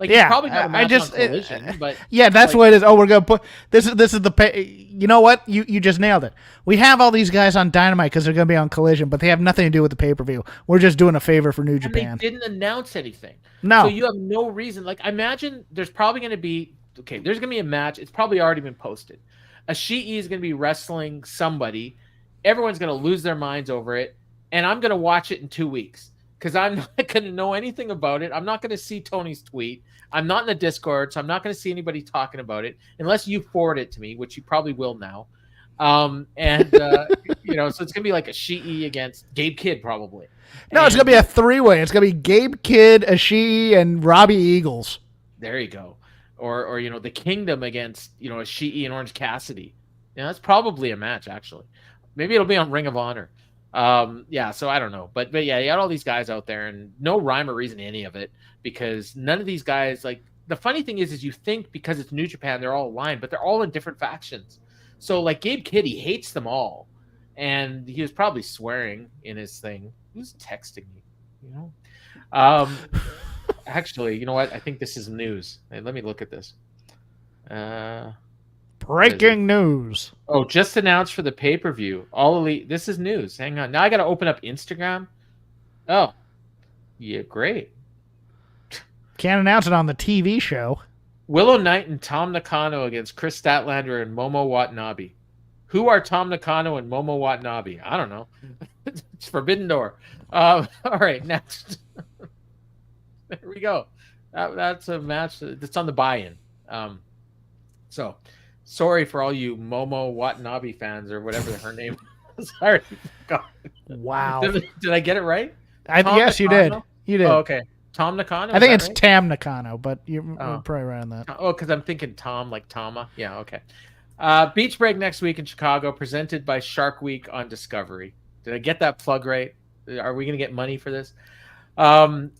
He's probably got a match on Collision, but that's what it is. Oh, we're gonna put this is the. You know what? You just nailed it. We have all these guys on Dynamite because they're gonna be on Collision, but they have nothing to do with the pay-per-view. We're just doing a favor for New Japan. They didn't announce anything. No. So you have no reason. I imagine there's probably gonna be there's gonna be a match. It's probably already been posted. Ishii is gonna be wrestling somebody. Everyone's gonna lose their minds over it, and I'm gonna watch it in 2 weeks. Because I'm not going to know anything about it. I'm not going to see Tony's tweet. I'm not in the Discord, so I'm not going to see anybody talking about it unless you forward it to me, which you probably will now. So it's going to be like a Ishii against Gabe Kidd probably. No, it's going to be a 3-way. It's going to be Gabe Kidd, Ishii, and Robbie Eagles. There you go. Or the Kingdom against Ishii and Orange Cassidy. That's probably a match actually. Maybe it'll be on Ring of Honor. So I don't know, but yeah, you got all these guys out there and no rhyme or reason to any of it because none of these guys, the funny thing is you think because it's New Japan, they're all aligned, but they're all in different factions. So Gabe Kidd, he hates them all. And he was probably swearing in his thing. He was texting me, actually, you know what? I think this is news. Hey, let me look at this. Breaking news. Oh, just announced for the pay-per-view. All Elite. This is news. Hang on. Now I got to open up Instagram. Oh. Yeah, great. Can't announce it on the TV show. Willow Knight and Tom Nakano against Chris Statlander and Momo Watanabe. Who are Tom Nakano and Momo Watanabe? I don't know. It's Forbidden Door. All right, next. There we go. That's a match that's on the buy-in. So... Sorry for all you Momo Watanabe fans or whatever her name was. Sorry. Wow. Did I get it right? Yes, you did. You did. Oh, okay. Tom Nakano? I think it's right? Tam Nakano, but you're probably right on that. Oh, because I'm thinking Tom like Tama. Yeah, okay. Beach Break next week in Chicago, presented by Shark Week on Discovery. Did I get that plug right? Are we going to get money for this? I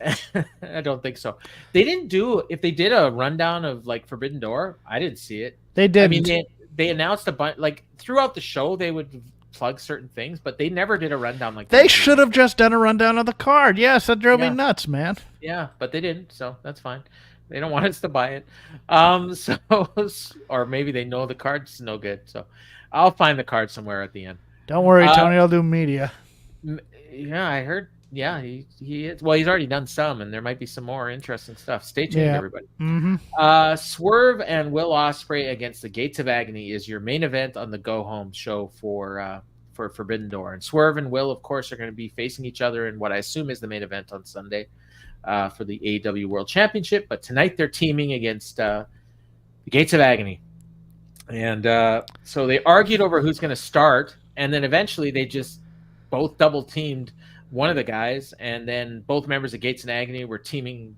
don't think so. They didn't do, if they did a rundown of Forbidden Door, I didn't see it. They did. I mean, they announced a bunch, throughout the show, they would plug certain things, but they never did a rundown like that. They should have just done a rundown of the card. Yes, that drove me nuts, man. Yeah, but they didn't, so that's fine. They don't want us to buy it. Or maybe they know the card's no good. So I'll find the card somewhere at the end. Don't worry, Tony, I'll do media. Yeah, I heard. Yeah, he is. Well, he's already done some, and there might be some more interesting stuff. Stay tuned, everybody. Mm-hmm. Swerve and Will Ospreay against the Gates of Agony is your main event on the Go Home show for Forbidden Door. And Swerve and Will, of course, are going to be facing each other in what I assume is the main event on Sunday for the AEW World Championship. But tonight they're teaming against the Gates of Agony. And so they argued over who's going to start, and then eventually they just both double-teamed one of the guys, and then both members of Gates and Agony were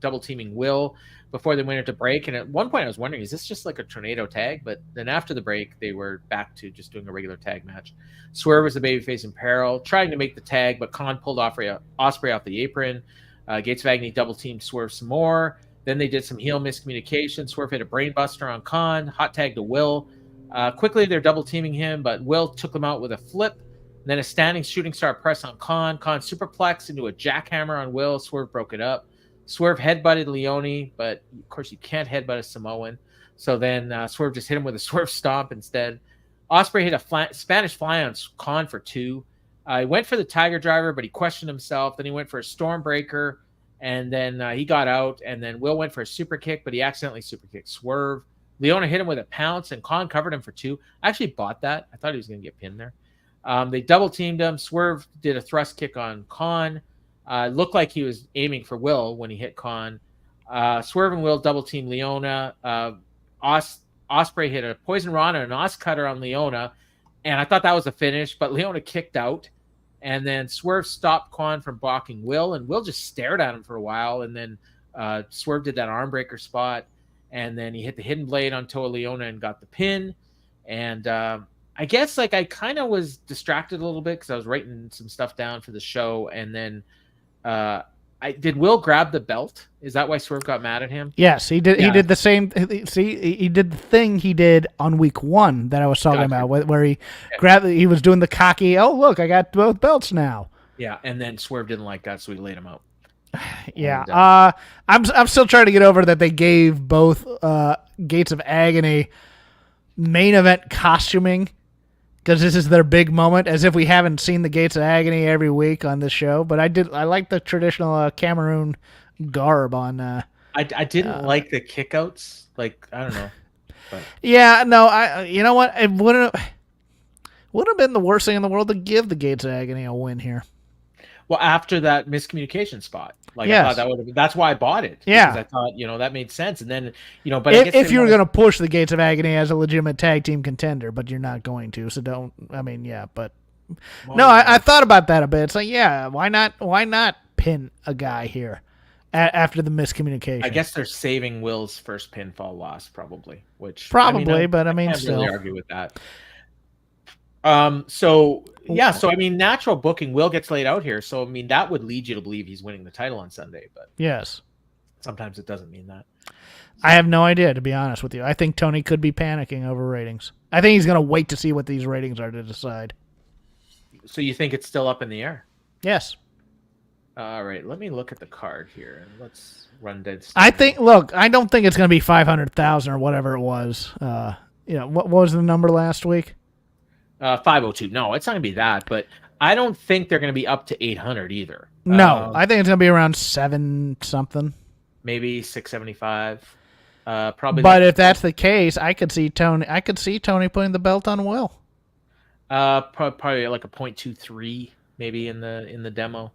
double teaming Will before they went into break. And at one point I was wondering, is this just like a tornado tag? But then after the break, they were back to just doing a regular tag match. Swerve was the babyface in peril, trying to make the tag, but Khan pulled Ospreay off the apron. Gates of Agony double teamed Swerve some more. Then they did some heel miscommunication. Swerve hit a brainbuster on Khan, hot tag to Will. Quickly they're double teaming him, but Will took them out with a flip. Then a standing shooting star press on Khan. Khan superplex into a jackhammer on Will. Swerve broke it up. Swerve headbutted Leone, but of course you can't headbutt a Samoan. So then Swerve just hit him with a Swerve stomp instead. Ospreay hit a Spanish fly on Khan for 2. He went for the Tiger Driver, but he questioned himself. Then he went for a Stormbreaker, and then he got out. And then Will went for a super kick, but he accidentally super kicked Swerve. Leona hit him with a pounce, and Khan covered him for 2. I actually bought that. I thought he was going to get pinned there. They double teamed him. Swerve did a thrust kick on Khan. Looked like he was aiming for Will when he hit Khan. Swerve and Will double team Leona. Ospreay hit a Poison Rana and an Os Cutter on Leona, and I thought that was a finish, but Leona kicked out, and then Swerve stopped Khan from blocking Will, and Will just stared at him for a while, and then Swerve did that arm breaker spot, and then he hit the hidden blade on Toa Leona and got the pin, and I guess like I kind of was distracted a little bit because I was writing some stuff down for the show, and then did Will grab the belt? Is that why Swerve got mad at him? Yes, he did. Yeah. He did the same. See, he did the thing he did on week 1 that I was talking about, where he grabbed. He was doing the cocky. Oh, look, I got both belts now. Yeah, and then Swerve didn't like that, so he laid him out. Yeah, and, I'm still trying to get over that they gave both Gates of Agony main event costuming, because this is their big moment, as if we haven't seen the Gates of Agony every week on this show. But I like the traditional Cameroon garb on. I didn't like the kickouts. Like, I don't know. But. Yeah, no, you know what? It wouldn't have been the worst thing in the world to give the Gates of Agony a win here. Well, after that miscommunication spot, like yes. I thought that's why I bought it. Yeah, because I thought that made sense. And then but if you were going to push the Gates of Agony as a legitimate tag team contender, but you're not going to, so don't. I mean, yeah, but no, I thought about that a bit. It's like, yeah, why not pin a guy here after the miscommunication? I guess they're saving Will's first pinfall loss, probably. But I mean, still, really argue with that. So I mean, natural booking. Will gets laid out here, so I mean that would lead you to believe he's winning the title on Sunday, but yes, sometimes it doesn't mean that. I have no idea, to be honest with you. I think Tony could be panicking over ratings. I think he's going to wait to see what these ratings are to decide. So you think it's still up in the air? Yes. All right, let me look at the card here and let's run dead. I don't think it's going to be 500,000 or whatever it was. What was the number last week? 502. No, it's not going to be that, but I don't think they're going to be up to 800 either. No, I think it's going to be around 7 something. Maybe 675. Probably. But if that's the case, I could see Tony putting the belt on Will. Probably like a 0.23 maybe in the demo.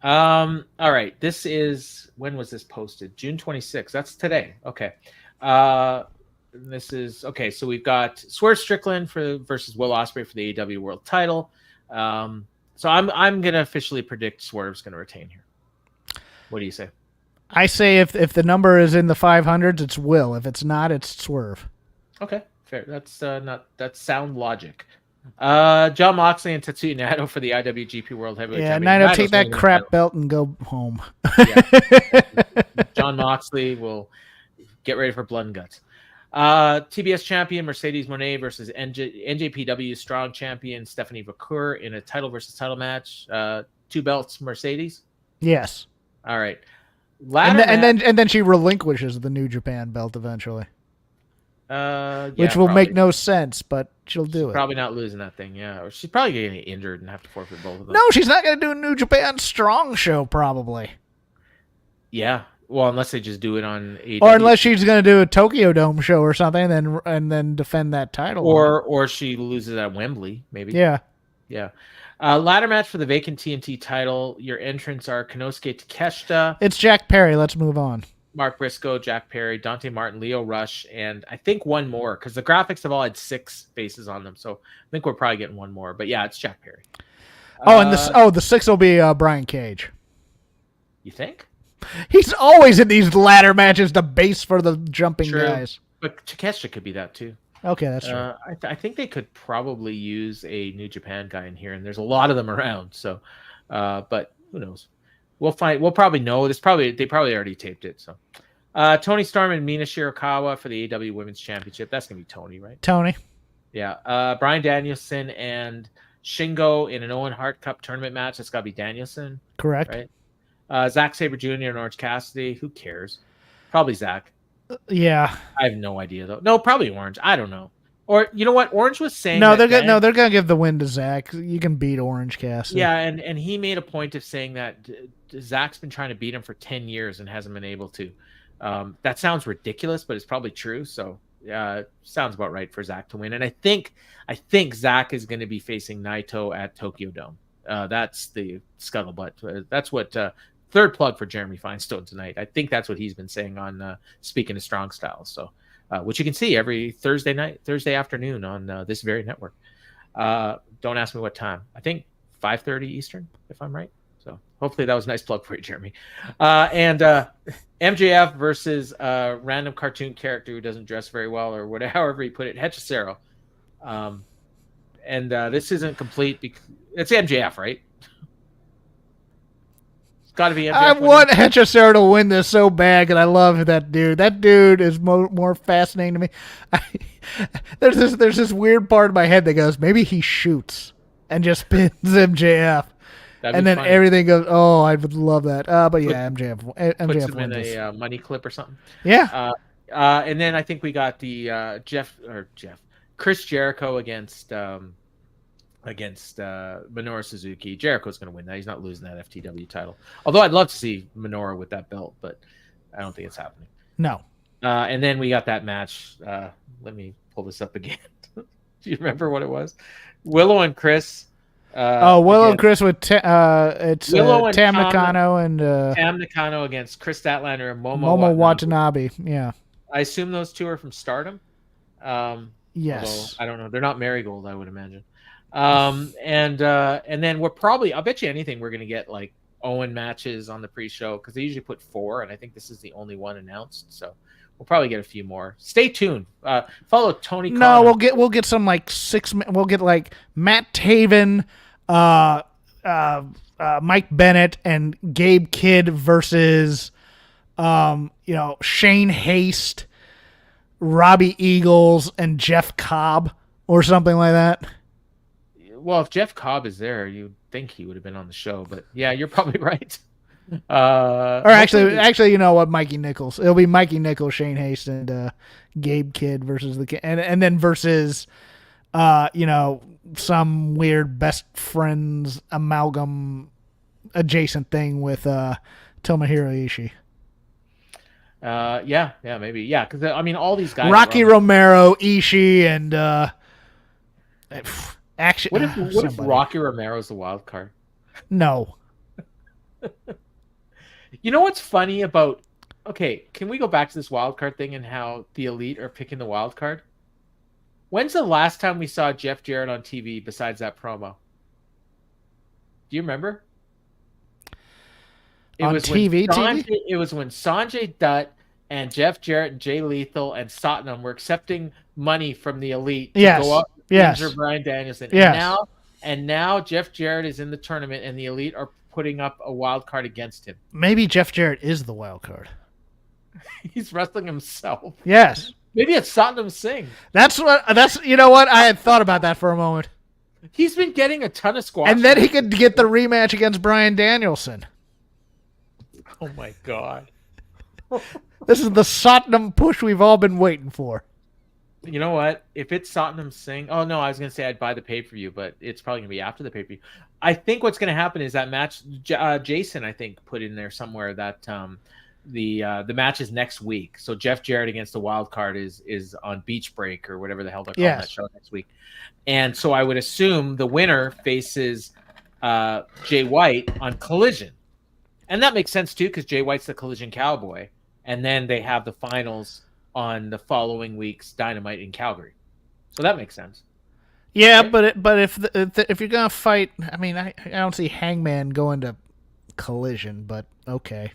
All right. This is, when was this posted? June 26th. That's today. Okay. This is okay. So we've got Swerve Strickland versus Will Ospreay for the AEW World Title. So I'm gonna officially predict Swerve's gonna retain here. What do you say? I say if the number is in the 500s, it's Will. If it's not, it's Swerve. Okay, fair. That's sound logic. John Moxley and Tetsuya Naito for the IWGP World Heavyweight Championship. Naito, take that crap belt and go home. John Moxley will get ready for blood and guts. TBS champion Mercedes Moné versus NJPW strong champion Stephanie Vacour in a title versus title match. 2 belts, Mercedes. Yes. All right. And then she relinquishes the New Japan belt eventually. Which will make no sense, but she'll do it. Probably not losing that thing, yeah. Or she's probably going to get injured and have to forfeit both of them. No, she's not going to do a New Japan Strong show, probably. Yeah. Well, unless they just do it on AEW. Or unless she's going to do a Tokyo Dome show or something and then defend that title. Or she loses at Wembley, maybe. Yeah. Yeah. Ladder match for the vacant TNT title. Your entrants are Konosuke Takeshita. It's Jack Perry. Let's move on. Mark Briscoe, Jack Perry, Dante Martin, Leo Rush, and I think one more, because the graphics have all had 6 faces on them. So I think we're probably getting one more. But yeah, it's Jack Perry. And the 6 will be Brian Cage. You think? He's always in these ladder matches, the base for the jumping guys. But Takeshita could be that too. Okay, that's true. I think they could probably use a New Japan guy in here, and there's a lot of them around. So, but who knows? We'll find. We'll probably know. They probably already taped it. So, Toni Storm and Mina Shirakawa for the AEW Women's Championship. That's gonna be Toni, right? Toni. Yeah. Bryan Danielson and Shingo in an Owen Hart Cup tournament match. That's gotta be Danielson. Correct. Right. Zack Sabre Jr. and Orange Cassidy. Who cares? Probably Zack. Yeah. I have no idea though. No, probably Orange. I don't know. Or you know what? Orange was saying they're gonna give the win to Zack. You can beat Orange Cassidy. Yeah, and he made a point of saying that Zack's been trying to beat him for 10 years and hasn't been able to. That sounds ridiculous, but it's probably true. So sounds about right for Zack to win. And I think Zack is going to be facing Naito at Tokyo Dome. That's the scuttlebutt. That's what third plug for Jeremy Finestone tonight. I think that's what he's been saying on Speaking of Strong Styles. So, which you can see every Thursday afternoon on this very network. Don't ask me what time. I think 5:30 Eastern, if I'm right. So hopefully that was a nice plug for you, Jeremy. And MJF versus a random cartoon character who doesn't dress very well, or whatever, however you put it, Hechicero. And this isn't complete because it's MJF, right? It's got to be MJF. I want Hechicero to win this so bad, and I love that dude. That dude is more fascinating to me. There's this weird part of my head that goes, maybe he shoots and just pins MJF. And then funny. Everything goes, oh, I would love that. But yeah, MJF puts him in a money clip or something. Yeah. And then I think we got the Chris Jericho against Minoru Suzuki. Jericho's going to win that. He's not losing that FTW title. Although I'd love to see Minoru with that belt, but I don't think it's happening. No. And then we got that match. Let me pull this up again. Do you remember what it was? Willow and Chris. Willow and Chris with Tam Nakano and Tam Nakano against Chris Statlander and Momo Watanabe. Yeah, I assume those two are from Stardom. Yes, I don't know. They're not Marigold, I would imagine. And then we're probably, I'll bet you anything, we're gonna get like Owen matches on the pre-show because they usually put 4, and I think this is the only one announced. So we'll probably get a few more. Stay tuned. Follow Tony. No, we'll get some like 6. We'll get like Matt Taven, Mike Bennett, and Gabe Kidd versus, Shane Haste, Robbie Eagles, and Jeff Cobb or something like that. Well, if Jeff Cobb is there, you'd think he would have been on the show. But yeah, you're probably right. Or actually, you know what? Mikey Nichols. It'll be Mikey Nichols, Shane Haste, and Gabe Kidd versus the kid, and then versus, some weird best friends amalgam adjacent thing with Tomohiro Ishii. Maybe, yeah, because I mean, all these guys. Rocky Romero, Ishii, and What if Rocky Romero's the wild card? No. You know what's funny about? Okay, can we go back to this wild card thing and how the Elite are picking the wild card? When's the last time we saw Jeff Jarrett on TV besides that promo? Do you remember? It was TV. It was when Sanjay Dutt and Jeff Jarrett and Jay Lethal and Satnam were accepting money from the Elite to go up and injure Bryan Danielson. Yes. And now Jeff Jarrett is in the tournament and the Elite are putting up a wild card against him. Maybe Jeff Jarrett is the wild card. He's wrestling himself. Yes. Maybe it's Satnam Singh. You know what? I had thought about that for a moment. He's been getting a ton of squash. And then he could get the rematch against Bryan Danielson. Oh my God. This is the Satnam push we've all been waiting for. You know what? If it's Satnam Singh, oh no, I was gonna say I'd buy the pay-per-view, but it's probably gonna be after the pay-per-view. I think what's gonna happen is that match. Jason, I think, put in there somewhere that the match is next week. So Jeff Jarrett against the wild card is on Beach Break or whatever the hell they're calling that show next week. And so I would assume the winner faces Jay White on Collision, and that makes sense too because Jay White's the Collision Cowboy, and then they have the finals on the following week's Dynamite in Calgary. So that makes sense. Yeah, right? but if you're gonna fight, I mean, I don't see Hangman going to Collision, but okay.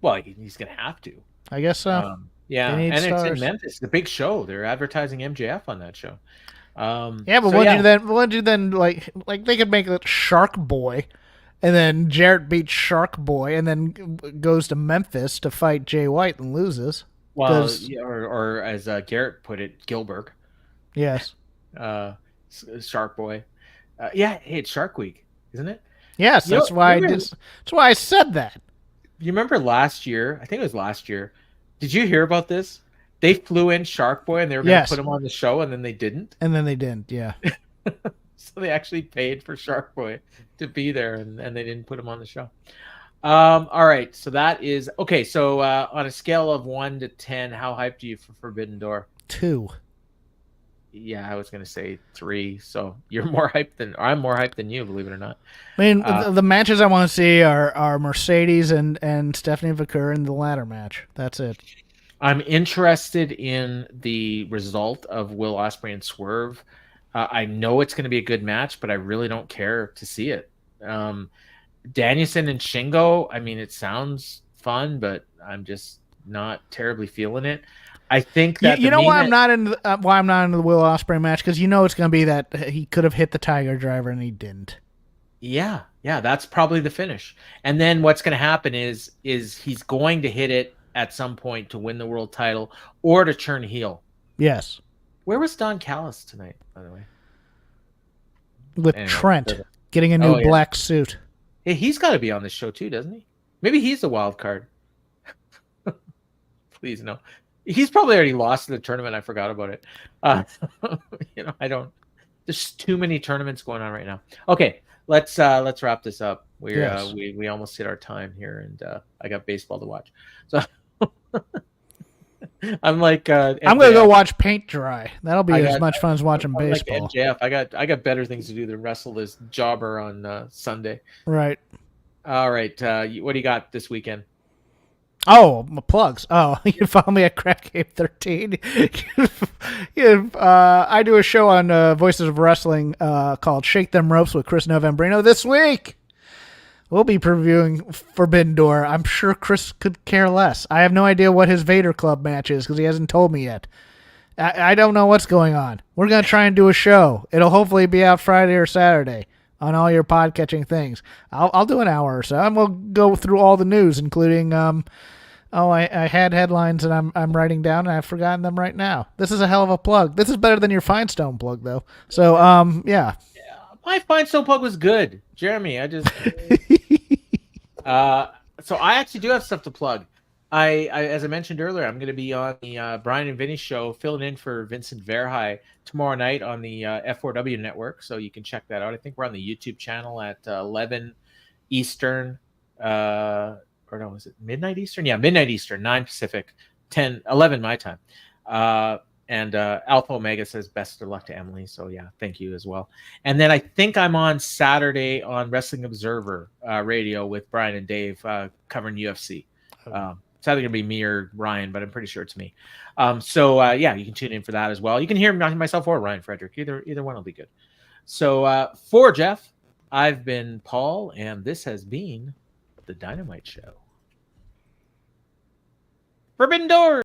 Well, he's gonna have to. I guess so. Yeah, and stars. It's in Memphis. The big show. They're advertising MJF on that show. Wouldn't you then like they could make it Shark Boy, and then Jarrett beats Shark Boy, and then goes to Memphis to fight Jay White and loses. Well, or as Garrett put it, Gilbert. Yes. Shark Boy. It's Shark Week, isn't it? Yes, that's why I said that. You remember last year? I think it was last year. Did you hear about this? They flew in Shark Boy and they were going to put him on the show, and then they didn't. Yeah. So they actually paid for Shark Boy to be there, and they didn't put him on the show. All right, so that is okay. So on a scale of 1 to 10, how hyped are you for Forbidden Door? 2. Yeah, I was gonna say 3. So you're more hyped than I'm more hyped than you, believe it or not. I mean, the matches I want to see are Mercedes and Stephanie Vaquer in the ladder match. That's it. I'm interested in the result of Will Ospreay and Swerve. I know it's going to be a good match, but I really don't care to see it. Danielson and Shingo, I mean, it sounds fun, but I'm just not terribly feeling it. I think that why I'm not in the Will Ospreay match, because it's going to be that he could have hit the Tiger Driver and he didn't. Yeah, that's probably the finish. And then what's going to happen is he's going to hit it at some point to win the world title or to turn heel. Yes. Where was Don Callis tonight, by the way? With Trent getting a new black suit. Hey, he's got to be on this show too, doesn't he? Maybe he's the wild card. Please no. He's probably already lost in the tournament. I forgot about it. I don't. There's too many tournaments going on right now. Okay, let's wrap this up. We almost hit our time here, and I got baseball to watch. So I'm like, I'm gonna go watch paint dry. That'll be as much fun as watching baseball. Like MJF, I got better things to do than wrestle this jobber on Sunday. Right. All right. What do you got this weekend? Oh, my plugs. Oh, you can follow me at CrackGame13. I do a show on Voices of Wrestling called Shake Them Ropes with Chris Novembrino this week. We'll be previewing Forbidden Door. I'm sure Chris could care less. I have no idea what his Vader Club match is because he hasn't told me yet. I don't know what's going on. We're going to try and do a show. It'll hopefully be out Friday or Saturday on all your pod-catching things. I'll do an hour or so, and we'll go through all the news, including, I had headlines that I'm writing down, and I've forgotten them right now. This is a hell of a plug. This is better than your Finestone plug, though. So, yeah. My Finestone plug was good. Jeremy, I just... so I actually do have stuff to plug. I as I mentioned earlier, I'm going to be on the Brian and Vinny show, filling in for Vincent Verhey tomorrow night on the F4W network. So you can check that out. I think we're on the YouTube channel at 11 Eastern. Or no, is it midnight Eastern? Yeah, midnight Eastern, 9 Pacific, 11 my time. And Alpha Omega says best of luck to Emily. So yeah, thank you as well. And then I think I'm on Saturday on Wrestling Observer Radio with Brian and Dave covering UFC. It's either going to be me or Ryan, but I'm pretty sure it's me. So yeah, you can tune in for that as well. You can hear myself or Ryan Frederick. Either one will be good. So for Jeff, I've been Paul, and this has been the Dynamite Show. Forbidden Door.